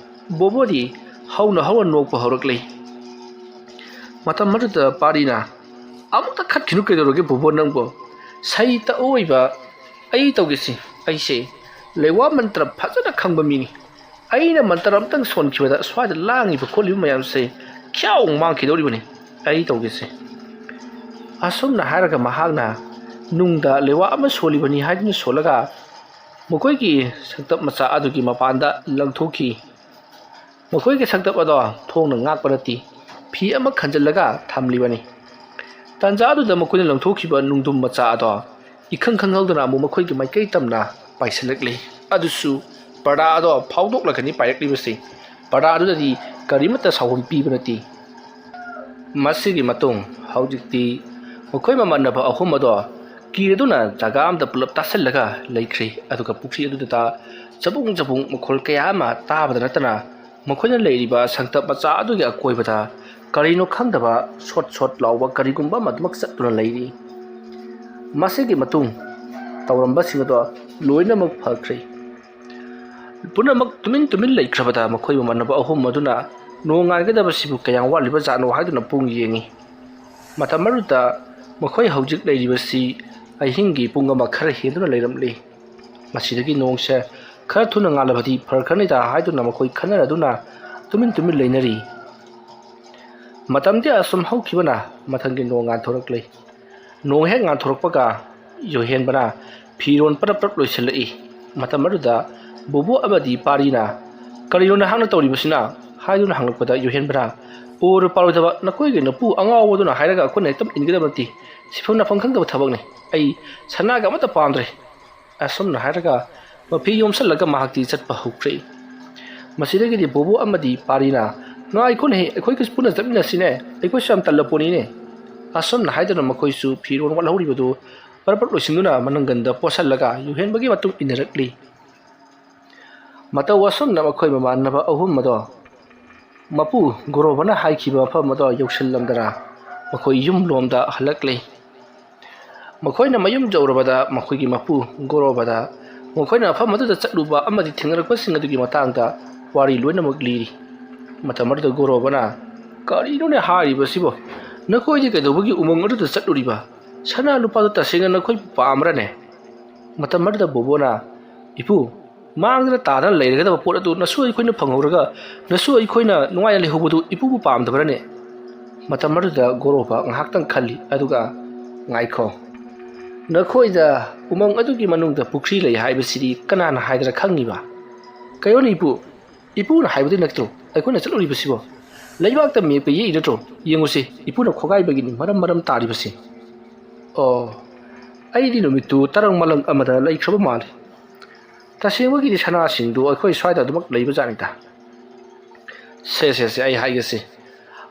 ꯕꯣꯕꯣꯗꯤ ꯍꯧꯅ ꯅꯣꯛꯄ ꯍꯧꯔꯛꯂꯤ ꯃꯇꯝ ꯑꯗꯨꯗ ꯄꯥꯔꯤꯅ ꯑꯃꯨꯛꯇ ꯈꯠꯈꯤꯅꯨ ꯀꯩꯗꯧꯔꯒꯦ ꯕꯣꯕꯣ ꯅꯪꯕꯣ ꯁꯩꯇ ꯑꯣꯏꯕ ꯑꯩ ꯇꯧꯒꯦꯁꯤ ꯑꯩꯁꯦ ꯂꯩꯋꯥ ꯃꯟꯇ꯭ꯔ ꯐꯖꯅ ꯈꯪꯕ ꯃꯤꯅꯤ ꯑꯩꯅ ꯃꯟꯇ꯭ꯔ ꯑꯝꯇꯪ ꯁꯣꯟꯈꯤꯕꯗ ꯁ꯭ꯋꯥꯏꯗ ꯂꯥꯡꯉꯤꯕ ꯈꯣꯠꯂꯤꯕ ꯃꯌꯥꯝꯁꯦ ꯈ꯭ꯌꯥꯎ ꯃꯥꯡꯈꯤꯗꯧꯔꯤꯕꯅꯤ ꯑꯩ ꯇꯧꯒꯦꯁꯦ ꯑꯁꯨꯝꯅ ꯍꯥꯏꯔꯒ ꯃꯍꯥꯛꯅ ꯅꯨꯡꯗ ꯂꯩꯋꯥ ꯑꯃ ꯁꯣꯜꯂꯤꯕꯅꯤ ꯍꯥꯏꯗꯨꯅ ꯁꯣꯜꯂꯒ ꯃꯈꯣꯏꯒꯤ ꯁꯪꯇꯞ ꯃꯆꯥ ꯑꯗꯨꯒꯤ ꯃꯄꯥꯟꯗ ꯂꯪꯊꯣꯛꯈꯤ ꯃꯈꯣꯏꯒꯤ ꯁꯪꯇꯞ ꯑꯗꯣ ꯊꯣꯡꯅ ꯉꯥꯛꯄ ꯅꯠꯇꯦ ꯐꯤ ꯑꯃ ꯈꯟꯖꯤꯜꯂꯒ ꯊꯝꯂꯤꯕꯅꯤ ꯇꯥꯟꯖꯥ ꯑꯗꯨꯗ ꯃꯈꯣꯏꯅ ꯂꯪꯊꯣꯛꯈꯤꯕ ꯅꯨꯡꯗꯨꯝ ꯃꯆꯥ ꯑꯗꯣ ꯏꯈꯪ ꯈꯪꯍꯧꯗꯅ ꯑꯃꯨꯛ ꯃꯈꯣꯏꯒꯤ ꯃꯥꯏꯀꯩ ꯇꯝꯅ ꯄꯥꯏꯁꯤꯜꯂꯛꯂꯤ ꯑꯗꯨꯁꯨ ꯄꯔꯗꯥ ꯑꯗꯣ ꯐꯥꯎꯗꯣꯛꯂꯒꯅꯤ ꯄꯥꯏꯔꯛꯂꯤꯕꯁꯤ ꯄꯔꯗꯥ ꯑꯗꯨꯗꯗꯤ ꯀꯔꯤꯃꯠꯇ ꯁꯥꯎꯐꯝ ꯄꯤꯕ ꯅꯠꯇꯦ ꯃꯁꯤꯒꯤ ꯃꯇꯨꯡ ꯍꯧꯖꯤꯛꯇꯤ ꯃꯈꯣꯏ ꯃꯃꯥꯟꯅꯕ ꯑꯍꯨꯝ ꯑꯗꯣ ꯀꯤꯔꯗꯨꯅ ꯖꯒꯥ ꯑꯃꯗ ꯄꯨꯂꯞ ꯇꯥꯁꯜꯂꯒ ꯂꯩꯈ꯭ꯔꯦ ꯑꯗꯨꯒ ꯄꯨꯈ꯭ꯔꯤ ꯑꯗꯨꯗ ꯆꯕꯨꯡ ꯃꯈꯣꯜ ꯀꯌా ꯑꯃ ꯇꯥꯕꯗ ꯅꯠꯇꯅ ꯃꯈꯣꯏꯅ ꯂꯩꯔꯤꯕ ꯁꯪꯇꯞ ꯃꯆꯥ ꯑꯗꯨꯒꯤ ꯑꯀꯣꯏꯕꯗ ꯀꯔꯤꯅꯣ ꯈꯪꯗꯕ ꯁꯣꯠ ꯂꯥꯎꯕ ꯀꯔꯤꯒꯨꯝꯕ ꯑꯃꯗꯨꯃꯛ ꯆꯠꯇꯨꯅ ꯂꯩꯔꯤ ꯃꯁꯤꯒꯤ ꯃꯇꯨꯡ ꯇꯧꯔꯝꯕꯁꯤꯡ ꯑꯗꯣ ꯂꯣꯏꯅꯃꯛ ꯐꯈ꯭ꯔꯦ ꯄꯨꯝꯅꯃꯛ ꯇꯨꯃꯤꯟ ꯂꯩꯈ꯭ꯔꯕꯗ ꯃꯈꯣꯏ ꯃꯃꯥꯟꯅꯕ ꯑꯍꯨꯝ ꯑꯗꯨꯅ ꯅꯣꯡꯉꯥꯟꯒꯗꯕꯁꯤꯕꯨ ꯀꯌꯥꯝ ꯋꯥꯠꯂꯤꯕꯖꯥꯠꯅꯣ ꯍꯥꯏꯗꯨꯅ ꯄꯨꯡ ꯌꯦꯡꯉꯤ ꯃꯇꯝ ꯑꯗꯨꯗ ꯃꯈꯣꯏ ꯍꯧꯖꯤꯛ ꯂꯩꯔꯤꯕꯁꯤ ꯑꯍꯤꯡꯒꯤ ꯄꯨꯡ ꯑꯃ ꯈꯔ ꯍꯦꯟꯗꯨꯅ ꯂꯩꯔꯝꯂꯤ ꯃꯁꯤꯗꯒꯤ ꯅꯣꯡꯁꯦ ꯈꯔ ꯊꯨꯅ ꯉꯥꯜꯂꯕꯗꯤ ꯐꯔꯛꯈ꯭ꯔꯅꯤꯗ ꯍꯥꯏꯗꯨꯅ ꯃꯈꯣꯏ ꯈꯟꯅꯔꯗꯨꯅ ꯇꯨꯃꯤꯟ ꯂꯩꯅꯔꯤ ꯃꯇꯝꯗꯤ ꯑꯁꯨꯝ ꯍꯧꯈꯤꯕꯅ ꯃꯊꯪꯒꯤ ꯅꯣꯡ ꯉꯥꯟꯊꯣꯔꯛꯂꯤ ꯅꯣꯡ ꯍꯦꯛ ꯉꯥꯟꯊꯣꯔꯛꯄꯒ ꯌꯣꯍꯦꯟꯕꯅ ꯐꯤꯔꯣꯟ ꯄꯔꯞ ꯄꯔꯞ ꯂꯣꯏꯁꯤꯜꯂꯛꯏ ꯃꯇꯝ ꯑꯗꯨꯗ ꯕꯣꯕꯣ ꯑꯃꯗꯤ ꯄꯥꯔꯤꯅ ꯀꯔꯤꯅꯣ ꯅꯍꯥꯛꯅ ꯇꯧꯔꯤꯕꯁꯤꯅ ꯍꯥꯏꯗꯨꯅ ꯍꯪꯂꯛꯄꯗ ꯌꯣꯍꯦꯟꯕꯅ ꯑꯣꯔ ꯄꯥꯔꯣꯏꯗꯕ ꯅꯈꯣꯏꯒꯤ ꯅꯄꯨ ꯑꯉꯥꯎꯕꯗꯨꯅ ꯍꯥꯏꯔꯒ ꯑꯩꯈꯣꯏꯅ ꯍꯦꯛꯇ ꯏꯟꯒꯗꯕ ꯅꯠꯇꯦ ꯁꯤꯐꯝ ꯅꯥꯐꯝ ꯈꯪꯗꯕ ꯊꯕꯛꯅꯤ ꯑꯩ ꯁꯅꯥꯒ ꯑꯃꯠꯇ ꯄꯥꯝꯗ꯭ꯔꯦ ꯑꯁꯨꯝꯅ ꯍꯥꯏꯔꯒ ꯃꯐꯤ ꯌꯣꯝꯁꯜꯂꯒ ꯃꯍꯥꯛꯇꯤ ꯆꯠꯄ ꯍꯧꯈ꯭ꯔꯦ ꯃꯁꯤꯗꯒꯤꯗꯤ ꯕꯣꯕꯣ ꯑꯃꯗꯤ ꯄꯥꯔꯤꯅ ꯉꯥꯏꯈꯣꯅꯦ ꯑꯩꯈꯣꯏꯒ ꯄꯨꯟꯅ ꯆꯠꯃꯤꯟꯅꯁꯤꯅꯦ ꯑꯩꯈꯣꯏꯁꯨ ꯌꯥꯝ ꯇꯜꯂꯄꯣꯠꯅꯤꯅꯦ ꯑꯁꯨꯝꯅ ꯍꯥꯏꯗꯨꯅ ꯃꯈꯣꯏꯁꯨ ꯐꯤꯔꯣꯟ ꯋꯥꯠꯍꯧꯔꯤꯕꯗꯨ ꯄꯔꯞ ꯄꯔꯞ ꯂꯣꯏꯁꯤꯟꯗꯨꯅ ꯃꯅꯪꯒꯟꯗ ꯄꯣꯠꯁꯜꯂꯒ ꯌꯨꯍꯦꯟꯕꯒꯤ ꯃꯇꯨꯡ ꯏꯟꯅꯔꯛꯂꯤ ꯃꯇꯧ ꯑꯁꯨꯝꯅ ꯃꯈꯣꯏ ꯃꯃꯥꯟꯅꯕ ꯑꯍꯨꯝ ꯑꯗꯣ ꯃꯄꯨ ꯒꯣꯔꯣꯕꯅ ꯍꯥꯏꯈꯤꯕ ꯃꯐꯝ ꯑꯗꯣ ꯌꯧꯁꯤꯜꯂꯝꯗꯅ ꯃꯈꯣꯏ ꯌꯨꯝꯂꯣꯝꯗ ꯍꯜꯂꯛꯂꯤ ꯃꯈꯣꯏꯅ ꯃꯌꯨꯝ ꯌꯧꯔꯕꯗ ꯃꯈꯣꯏꯒꯤ ꯃꯄꯨ ꯒꯣꯔꯣꯕꯗ ꯃꯈꯣꯏꯅ ꯃꯐꯝ ꯑꯗꯨꯗ ꯆꯠꯂꯨꯕ ꯑꯃꯗꯤ ꯊꯦꯡꯅꯔꯛꯄꯁꯤꯡ ꯑꯗꯨꯒꯤ ꯃꯇꯥꯡꯗ ꯋꯥꯔꯤ ꯂꯣꯏꯅꯃꯛ ꯂꯤꯔꯤ ꯃꯇꯝ ꯑꯗꯨꯗ ꯒꯣꯔꯣꯕꯅ ꯀꯔꯤꯅꯣꯅꯦ ꯍꯥꯏꯔꯤꯕꯁꯤꯕꯣ ꯅꯈꯣꯏꯗꯤ ꯀꯩꯗꯧꯕꯒꯤ ꯎꯃꯪ ꯑꯗꯨꯗ ꯆꯠꯂꯨꯔꯤꯕ ꯁꯅꯥ ꯂꯨꯄꯥꯗꯨ ꯇꯁꯦꯡꯅ ꯅꯈꯣꯏ ꯄꯥꯝꯕ꯭ꯔꯅꯦ ꯃꯇꯝ ꯑꯗꯨꯗ ꯕꯣꯕꯣꯅ ꯏꯄꯨ ꯃꯥꯡꯗꯅ ꯇꯥꯗꯅ ꯂꯩꯔꯒꯗꯕ ꯄꯣꯠ ꯑꯗꯨ ꯅꯁꯨ ꯑꯩꯈꯣꯏꯅ ꯐꯪꯍꯧꯔꯒ ꯅꯁꯨ ꯑꯩꯈꯣꯏꯅ ꯅꯨꯡꯉꯥꯏꯅ ꯂꯩꯍꯧꯕꯗꯨ ꯏꯄꯨꯕꯨ ꯄꯥꯝꯗꯕ꯭ꯔꯅꯦ ꯃꯇꯝ ꯑꯗꯨꯗ ꯒꯣꯔꯣꯕ ꯉꯥꯏꯍꯥꯛꯇꯪ ꯈꯜꯂꯤ ꯑꯗꯨꯒ ꯉꯥꯏꯈꯣ ꯅꯈꯣꯏꯗ ꯎꯃꯪ ꯑꯗꯨꯒꯤ ꯃꯅꯨꯡꯗ ꯄꯨꯈ꯭ꯔꯤ ꯂꯩ ꯍꯥꯏꯕꯁꯤꯗꯤ ꯀꯅꯥꯅ ꯍꯥꯏꯗꯅ ꯈꯪꯉꯤꯕ ꯀꯩꯅꯣꯅꯦ ꯏꯄꯨꯅ ꯍꯥꯏꯕꯗꯤ ꯅꯠꯇ꯭ꯔꯣ ꯑꯩꯈꯣꯏꯅ ꯆꯠꯂꯨꯔꯤꯕꯁꯤꯕꯣ ꯂꯩꯕꯥꯛꯇ ꯃꯦꯞꯄ ꯌꯦꯛꯏ ꯅꯠꯇ꯭ꯔꯣ ꯌꯦꯡꯉꯨꯁꯤ ꯏꯄꯨꯅ ꯈꯣꯒꯥꯏꯕꯒꯤꯅꯤ ꯃꯔꯝ ꯇꯥꯔꯤꯕꯁꯤ ꯑꯣ ꯑꯩꯗꯤ ꯅꯨꯃꯤꯠꯇꯨ ꯇꯔꯪ ꯃꯂꯪ ꯑꯃꯗ ꯂꯩꯈ꯭ꯔꯕ ꯃꯥꯜꯂꯤ ꯇꯁꯦꯡꯕꯒꯤꯗꯤ ꯁꯅꯥꯁꯤꯡꯗꯨ ꯑꯩꯈꯣꯏ ꯁ꯭ꯋꯥꯏꯗ ꯑꯗꯨꯃꯛ ꯂꯩꯕꯖꯥꯠꯅꯤꯗ ꯁꯦ ꯑꯩ ꯍꯥꯏꯒꯦꯁꯤ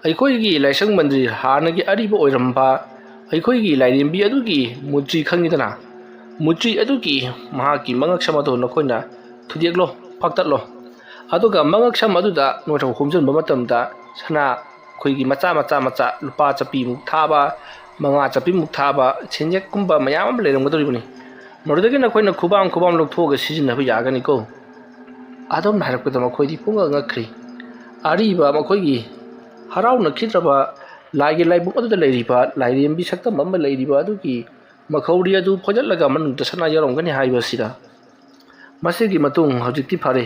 ꯑꯩꯈꯣꯏꯒꯤ ꯂꯥꯏꯁꯪ ꯃꯟꯗꯤꯔ ꯍꯥꯟꯅꯒꯤ ꯑꯔꯤꯕ ꯑꯣꯏꯔꯝꯕ ꯑꯩꯈꯣꯏꯒꯤ ꯂꯥꯏꯔꯦꯝꯕꯤ ꯑꯗꯨꯒꯤ ꯃꯨꯔꯇꯤ ꯈꯪꯉꯤꯗꯅ ꯃꯨꯔꯇꯤ ꯑꯗꯨꯒꯤ ꯃꯍꯥꯛꯀꯤ ꯃꯉꯛꯁꯝ ꯑꯗꯨ ꯅꯈꯣꯏꯅ ꯊꯨꯗꯦꯛꯂꯣ ꯐꯛꯇꯠꯂꯣ ꯑꯗꯨꯒ ꯃꯉꯛꯁꯝ ꯑꯗꯨꯗ ꯅꯣꯏꯅ ꯍꯨꯝꯖꯤꯟꯕ ꯃꯇꯝꯗ ꯁꯅꯥ ꯑꯩꯈꯣꯏꯒꯤ ꯃꯆꯥ ꯂꯨꯄꯥ ꯆꯞꯄꯤꯃꯨꯛ ꯊꯥꯕ 5 ꯆꯞꯄꯤꯃꯨꯛ ꯊꯥꯕ ꯁꯦꯟꯌꯦꯛꯀꯨꯝꯕ ꯃꯌꯥꯝ ꯑꯃ ꯂꯩꯔꯝꯒꯗꯧꯔꯤꯕꯅꯤ ꯃꯗꯨꯗꯒꯤ ꯅꯈꯣꯏꯅ ꯈꯨꯕꯥꯝ ꯂꯧꯊꯣꯛꯑꯒ ꯁꯤꯖꯤꯟꯅꯕ ꯌꯥꯒꯅꯤꯀꯣ ꯑꯗꯨꯝꯅ ꯍꯥꯏꯔꯛꯄꯗ ꯃꯈꯣꯏꯗꯤ ꯄꯨꯡꯉꯛ ꯉꯛꯈ꯭ꯔꯤ ꯑꯔꯤꯕ ꯃꯈꯣꯏꯒꯤ ꯍꯔꯥꯎꯅꯈꯤꯗ꯭ꯔꯕ ꯂꯥꯏꯒꯤ ꯂꯥꯏꯕꯨꯛ ꯑꯗꯨꯗ ꯂꯩꯔꯤꯕ ꯂꯥꯏꯔꯦꯝꯕꯤ ꯁꯛꯇꯝ ꯑꯃ ꯂꯩꯔꯤꯕ ꯑꯗꯨꯒꯤ ꯃꯈꯧꯔꯤ ꯑꯗꯨ ꯐꯣꯏꯗꯠꯂꯒ ꯃꯅꯨꯡꯗ ꯁꯅꯥ ꯌꯥꯎꯔꯝꯒꯅꯤ ꯍꯥꯏꯕꯁꯤꯗ ꯃꯁꯤꯒꯤ ꯃꯇꯨꯡ ꯍꯧꯖꯤꯛꯇꯤ ꯐꯔꯦ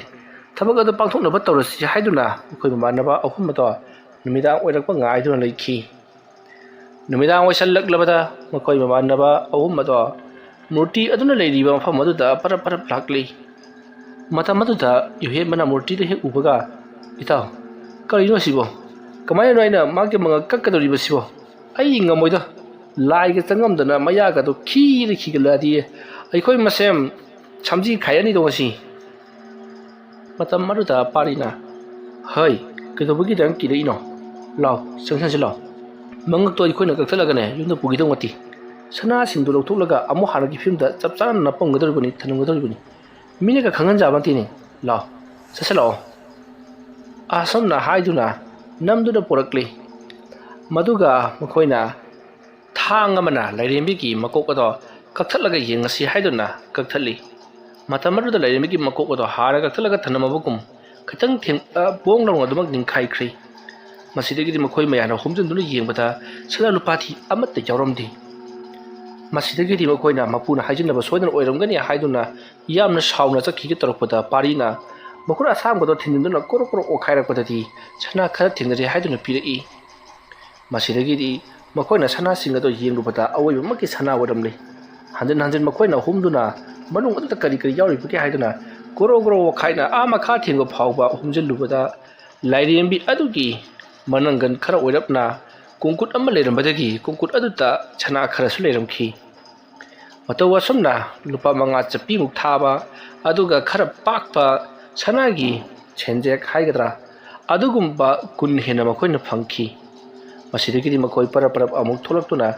ꯊꯕꯛ ꯑꯗꯨ ꯄꯥꯡꯊꯣꯛꯅꯕ ꯇꯧꯔꯁꯤ ꯍꯥꯏꯗꯨꯅ ꯑꯩꯈꯣꯏ ꯃꯃꯥꯟꯅꯕ ꯑꯍꯨꯝ ꯑꯗꯣ ꯅꯨꯃꯤꯗꯥꯡ ꯑꯣꯏꯔꯛꯄ ꯉꯥꯏꯗꯨꯅ ꯂꯩꯈꯤ ꯅꯨꯃꯤꯗꯥꯡ ꯑꯣꯏꯁꯜꯂꯛꯂꯕꯗ ꯃꯈꯣꯏ ꯃꯃꯥꯟꯅꯕ ꯑꯍꯨꯝ ꯑꯗꯣ ꯃꯨꯔꯇꯤ ꯑꯗꯨꯅ ꯂꯩꯔꯤꯕ ꯃꯐꯝ ꯑꯗꯨꯗ ꯄꯔꯞ ꯂꯥꯛꯂꯤ ꯃꯇꯝ ꯑꯗꯨꯗ ꯌꯨꯍꯦꯟꯕꯅ ꯃꯨꯔꯇꯤꯗ ꯍꯦꯛ ꯎꯕꯒ ꯏꯇꯥꯎ ꯀꯔꯤꯅꯣ ꯁꯤꯕꯣ ꯀꯃꯥꯏꯅ ꯑꯩꯅ ꯃꯥꯒꯤ ꯃꯉꯛ ꯀꯛꯀꯗꯧꯔꯤꯕꯁꯤꯕꯣ ꯑꯩ ꯉꯝꯃꯣꯏꯗ ꯂꯥꯏꯒ ꯆꯪꯉꯝꯗꯅ ꯃꯌꯥꯒꯗꯣ ꯈꯤꯒꯠꯂꯛꯑꯗꯤ ꯑꯩꯈꯣꯏ ꯃꯁꯦꯝ ꯁꯝꯖꯤ ꯈꯥꯏꯔꯅꯤꯗꯣ ꯉꯁꯤ ꯃꯇꯝ ꯑꯗꯨꯗ ꯄꯥꯔꯤꯅ ꯍꯩ ꯀꯩꯗꯧꯕꯒꯤꯗ ꯀꯤꯔꯛꯏꯅꯣ ꯂꯥꯎ ꯆꯪꯁꯟꯁꯤ ꯂꯥꯎ ꯃꯉꯛꯇꯣ ꯑꯩꯈꯣꯏꯅ ꯀꯛꯊꯠꯂꯒꯅꯦ ꯌꯨꯝꯗ ꯄꯨꯈꯤꯗꯧ ꯅꯠꯇꯦ ꯁꯅꯥꯁꯤꯡꯗꯨ ꯂꯧꯊꯣꯛꯂꯒ ꯑꯃꯨꯛ ꯍꯥꯟꯅꯒꯤ ꯐꯤꯕꯝꯗ ꯆꯞ ꯆꯥꯅ ꯅꯞꯄꯝꯒꯗꯧꯔꯤꯕꯅꯤ ꯊꯅꯝꯒꯗꯧꯔꯤꯕꯅꯤ ꯃꯤꯅꯒ ꯈꯪꯍꯟꯖꯕ ꯅꯠꯇꯦꯅꯦ ꯂꯥꯎ ꯆꯠꯁꯤꯜꯂꯛꯑꯣ ꯑꯁꯨꯝꯅ ꯍꯥꯏꯗꯨꯅ ꯅꯝꯗꯨꯅ ꯄꯨꯔꯛꯂꯤ ꯃꯗꯨꯒ ꯃꯈꯣꯏꯅ ꯊꯥꯡ ꯑꯃꯅ ꯂꯥꯏꯔꯦꯝꯕꯤꯒꯤ ꯃꯀꯣꯛ ꯑꯗꯣ ꯀꯛꯊꯠꯂꯒ ꯌꯦꯡꯉꯁꯤ ꯍꯥꯏꯗꯨꯅ ꯀꯛꯊꯠꯂꯤ ꯃꯇꯝ ꯑꯗꯨꯗ ꯂꯥꯏꯔꯦꯝꯕꯤꯒꯤ ꯃꯀꯣꯛ ꯑꯗꯣ ꯍꯥꯔ ꯀꯛꯊꯠꯂꯒ ꯊꯅꯝꯃꯕꯒꯨꯝ ꯈꯤꯇꯪ ꯕꯣꯡ ꯂꯥꯎꯅ ꯑꯗꯨꯃꯛ ꯅꯤꯡꯈꯥꯏꯈ꯭ꯔꯤ ꯃꯁꯤꯗꯒꯤꯗꯤ ꯃꯈꯣꯏ ꯃꯌꯥꯝꯅ ꯍꯨꯝꯖꯤꯟꯗꯨꯅ ꯌꯦꯡꯕꯗ ꯁꯅꯥ ꯂꯨꯄꯥꯊꯤ ꯑꯃꯠꯇ ꯌꯥꯎꯔꯝꯗꯦ ꯃꯁꯤꯗꯒꯤꯗꯤ ꯃꯈꯣꯏꯅ ꯃꯄꯨꯅ ꯍꯥꯏꯖꯤꯟꯅꯕ ꯁꯣꯏꯗꯅ ꯑꯣꯏꯔꯝꯒꯅꯤ ꯍꯥꯏꯗꯨꯅ ꯌꯥꯝꯅ ꯁꯥꯎꯅ ꯆꯠꯈꯤꯒꯦ ꯇꯧꯔꯛꯄꯗ ꯄꯥꯔꯤꯅ ꯃꯈꯨꯠ ꯑꯁꯥꯡꯕꯗꯣ ꯊꯤꯟꯖꯤꯟꯗꯨꯅ ꯀꯣꯔꯣꯛ ꯑꯣꯠꯈꯥꯏꯔꯛꯄꯗꯗꯤ ꯁꯅꯥ ꯈꯔ ꯊꯦꯡꯅꯔꯦ ꯍꯥꯏꯗꯨꯅ ꯄꯤꯔꯛꯏ ꯃꯁꯤꯗꯒꯤꯗꯤ ꯃꯈꯣꯏꯅ ꯁꯅꯥꯁꯤꯡ ꯑꯗꯨ ꯌꯦꯡꯂꯨꯕꯗ ꯑꯋꯣꯏꯕꯃꯛꯀꯤ ꯁꯅꯥ ꯑꯣꯏꯔꯝꯂꯤ ꯍꯟꯖꯤꯟ ꯃꯈꯣꯏꯅ ꯍꯨꯝꯗꯨꯅ ꯃꯅꯨꯡ ꯑꯗꯨꯗ ꯀꯔꯤ ꯌꯥꯎꯔꯤꯕꯒꯦ ꯍꯥꯏꯗꯨꯅ ꯒꯣꯔꯣ ꯋꯥꯈꯥꯏꯅ ꯃꯈꯥ ꯊꯦꯡꯕ ꯐꯥꯎꯕ ꯍꯨꯝꯖꯤꯜꯂꯨꯕꯗ ꯂꯥꯏꯔꯦꯝꯕꯤ ꯑꯗꯨꯒꯤ ꯃꯅꯪꯒꯟ ꯈꯔ ꯑꯣꯏꯔꯞꯅ ꯀꯨꯡꯀꯨꯠ ꯑꯃ ꯂꯩꯔꯝꯕꯗꯒꯤ ꯀꯨꯡꯀꯨꯠ ꯑꯗꯨꯗ ꯁꯅꯥ ꯈꯔꯁꯨ ꯂꯩꯔꯝꯈꯤ ꯃꯇꯧ ꯑꯁꯨꯝꯅ ꯂꯨꯄꯥ 5 ꯆꯞꯄꯤꯃꯨꯛ ꯊꯥꯕ ꯑꯗꯨꯒ ꯈꯔ ꯄꯥꯛꯄ ꯁꯅꯥꯒꯤ ꯁꯦꯟꯖꯦꯛ ꯍꯥꯏꯒꯗ꯭ꯔꯥ ꯑꯗꯨꯒꯨꯝꯕ 10 ꯍꯦꯟꯅ ꯃꯈꯣꯏꯅ ꯐꯪꯈꯤ ꯃꯁꯤꯗꯒꯤꯗꯤ ꯃꯈꯣꯏ ꯄꯔꯞ ꯑꯃꯨꯛ ꯊꯣꯛꯂꯛꯇꯨꯅ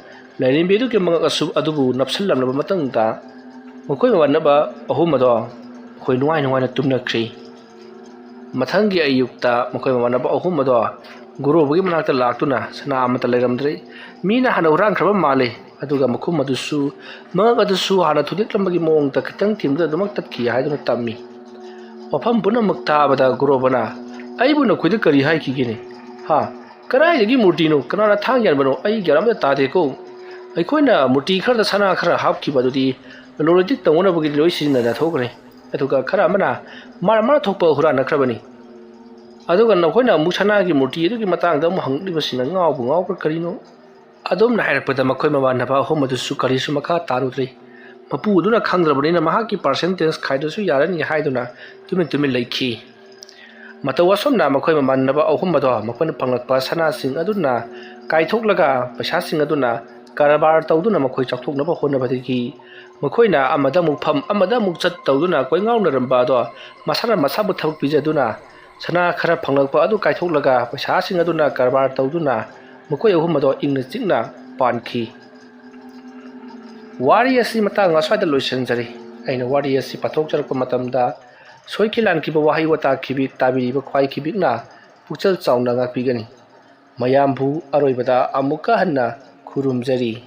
ꯂꯥꯏꯔꯦꯝꯕꯤ ꯑꯗꯨꯒꯤ ꯃꯉꯛ ꯑꯗꯨꯕꯨ ꯅꯞꯁꯤꯜꯂꯝꯂꯕ ꯃꯇꯨꯡꯗ ꯃꯈꯣꯏ ꯃꯃꯥꯟꯅꯕ ꯑꯍꯨꯝ ꯑꯗꯣ ꯑꯩꯈꯣꯏ ꯅꯨꯡꯉꯥꯏꯅ ꯇꯨꯝꯅꯈ꯭ꯔꯤ ꯃꯊꯪꯒꯤ ꯑꯌꯨꯛꯇ ꯃꯈꯣꯏ ꯃꯃꯥꯟꯅꯕ ꯑꯍꯨꯝ ꯑꯗꯣ ꯒꯨꯔꯨꯕꯒꯤ ꯃꯅꯥꯛꯇ ꯂꯥꯛꯇꯨꯅ ꯁꯅꯥ ꯑꯃꯠꯇ ꯂꯩꯔꯝꯗ꯭ꯔꯦ ꯃꯤꯅ ꯍꯥꯟꯅ ꯍꯨꯔꯥꯟꯈ꯭ꯔꯕ ꯃꯥꯜꯂꯦ ꯑꯗꯨꯒ ꯃꯈꯨꯝ ꯑꯗꯨꯁꯨ ꯃꯉꯛ ꯑꯗꯨꯁꯨ ꯍꯥꯟꯅ ꯊꯨꯗꯦꯛꯂꯝꯕꯒꯤ ꯃꯑꯣꯡꯗ ꯈꯤꯇꯪ ꯊꯤꯟꯕꯗ ꯑꯗꯨꯃꯛ ꯇꯠꯈꯤ ꯍꯥꯏꯗꯨꯅ ꯇꯝꯃꯤ ꯋꯥꯐꯝ ꯄꯨꯝꯅꯃꯛ ꯇꯥꯕꯗ ꯒꯨꯔꯨꯕꯅ ꯑꯩꯕꯨ ꯅꯈꯣꯏꯗ ꯀꯔꯤ ꯍꯥꯏꯈꯤꯒꯦꯅꯦ ꯀꯗꯥꯏꯗꯒꯤ ꯃꯨꯔꯇꯤꯅꯣ ꯀꯅꯥꯅ ꯊꯥꯡ ꯌꯥꯟꯕꯅꯣ ꯑꯩ ꯒ꯭ꯌꯥꯟ ꯑꯃꯇ ꯇꯥꯗꯦꯀꯣ ꯑꯩꯈꯣꯏꯅ ꯃꯨꯔꯇꯤ ꯈꯔꯗ ꯁꯅꯥ ꯈꯔ ꯍꯥꯞꯈꯤꯕ ꯑꯗꯨꯗꯤ ꯂꯣꯂꯣꯏꯇꯤꯛ ꯇꯧꯅꯕꯒꯤꯗꯤ ꯂꯣꯏ ꯁꯤꯖꯤꯟꯅꯊꯣꯛꯈ꯭ꯔꯦ ꯑꯗꯨꯒ ꯈꯔ ꯑꯃꯅ ꯃꯥꯅ ꯊꯣꯛꯄ ꯍꯨꯔꯥꯟꯅꯈ꯭ꯔꯕꯅꯤ ꯑꯗꯨꯒ ꯅꯈꯣꯏꯅ ꯑꯃꯨꯛ ꯁꯅꯥꯒꯤ ꯃꯨꯔꯇꯤ ꯑꯗꯨꯒꯤ ꯃꯇꯥꯡꯗ ꯑꯃꯨꯛ ꯍꯪꯂꯤꯕꯁꯤꯅ ꯉꯥꯎꯕ꯭ꯔꯥ ꯀꯔꯤꯅꯣ ꯑꯗꯨꯝꯅ ꯍꯥꯏꯔꯛꯄꯗ ꯃꯈꯣꯏ ꯃꯃꯥꯟꯅꯕ ꯑꯍꯨꯝ ꯑꯗꯨꯁꯨ ꯀꯔꯤꯁꯨ ꯃꯈꯥ ꯇꯥꯔꯨꯗ꯭ꯔꯦ ꯃꯄꯨꯗꯨꯅ ꯈꯪꯗ꯭ꯔꯕꯅꯤꯅ ꯃꯍꯥꯛꯀꯤ ꯄꯥꯔꯁꯦꯟꯇꯦꯖ ꯈꯥꯏꯗ꯭ꯔꯁꯨ ꯌꯥꯔꯅꯤ ꯍꯥꯏꯗꯨꯅ ꯇꯨꯃꯤꯟ ꯂꯩꯈꯤ꯫ ꯃꯇꯧ ꯑꯁꯨꯝꯅ ꯃꯈꯣꯏ ꯃꯃꯥꯟꯅꯕ ꯑꯍꯨꯝ ꯑꯗꯣ ꯃꯈꯣꯏꯅ ꯐꯪꯂꯛꯄ ꯁꯅꯥꯁꯤꯡ ꯑꯗꯨꯅ ꯀꯥꯏꯊꯣꯛꯂꯒ ꯄꯩꯁꯥꯁꯤꯡ ꯑꯗꯨꯅ ꯀꯔꯕꯥꯔ ꯇꯧꯗꯨꯅ ꯃꯈꯣꯏ ꯆꯥꯎꯊꯣꯛꯅꯕ ꯍꯣꯠꯅꯕꯗꯒꯤ ꯃꯈꯣꯏꯅ ꯑꯃꯗ ꯑꯃꯨꯛ ꯐꯝ ꯑꯃꯗ ꯑꯃꯨꯛ ꯆꯠ ꯇꯧꯗꯨꯅ ꯀꯣꯏꯉꯥꯎꯅꯔꯝꯕ ꯑꯗꯣ ꯃꯁꯥꯅ ꯃꯁꯥꯕꯨ ꯊꯕꯛ ꯄꯤꯖꯗꯨꯅ ꯁꯅꯥ ꯈꯔ ꯐꯪꯂꯛꯄ ꯑꯗꯨ ꯀꯥꯏꯊꯣꯛꯂꯒ ꯄꯩꯁꯥꯁꯤꯡ ꯑꯗꯨꯅ ꯀꯔꯕꯥꯔ ꯇꯧꯗꯨꯅ ꯃꯈꯣꯏ ꯑꯍꯨꯝ ꯑꯗꯣ ꯏꯪꯅ ꯆꯤꯛꯅ ꯄꯥꯟꯈꯤ꯫ ꯋꯥꯔꯤ ꯑꯁꯤ ꯃꯇꯥꯡ ꯑꯁ꯭ꯋꯥꯏꯗ ꯂꯣꯏꯁꯤꯟꯖꯔꯤ꯫ ꯑꯩꯅ ꯋꯥꯔꯤ ꯑꯁꯤ ꯄꯥꯊꯣꯛꯆꯔꯛꯄ ꯃꯇꯝꯗ ꯁꯣꯏꯈꯤ ꯂꯥꯟꯈꯤꯕ ꯋꯥꯍꯩ ꯋꯥꯇꯥ ꯇꯥꯕꯤꯔꯤꯕ ꯈ꯭ꯋꯥꯏꯈꯤꯕꯤꯛꯅ ꯄꯨꯛꯆꯦꯜ ꯆꯥꯎꯅ ꯉꯥꯛꯄꯤꯒꯅꯤ꯫ ꯃꯌꯥꯝꯕꯨ ꯑꯔꯣꯏꯕꯗ ꯑꯃꯨꯛꯀ ꯍꯟꯅ ꯈꯨꯔꯨꯝꯖꯔꯤ꯫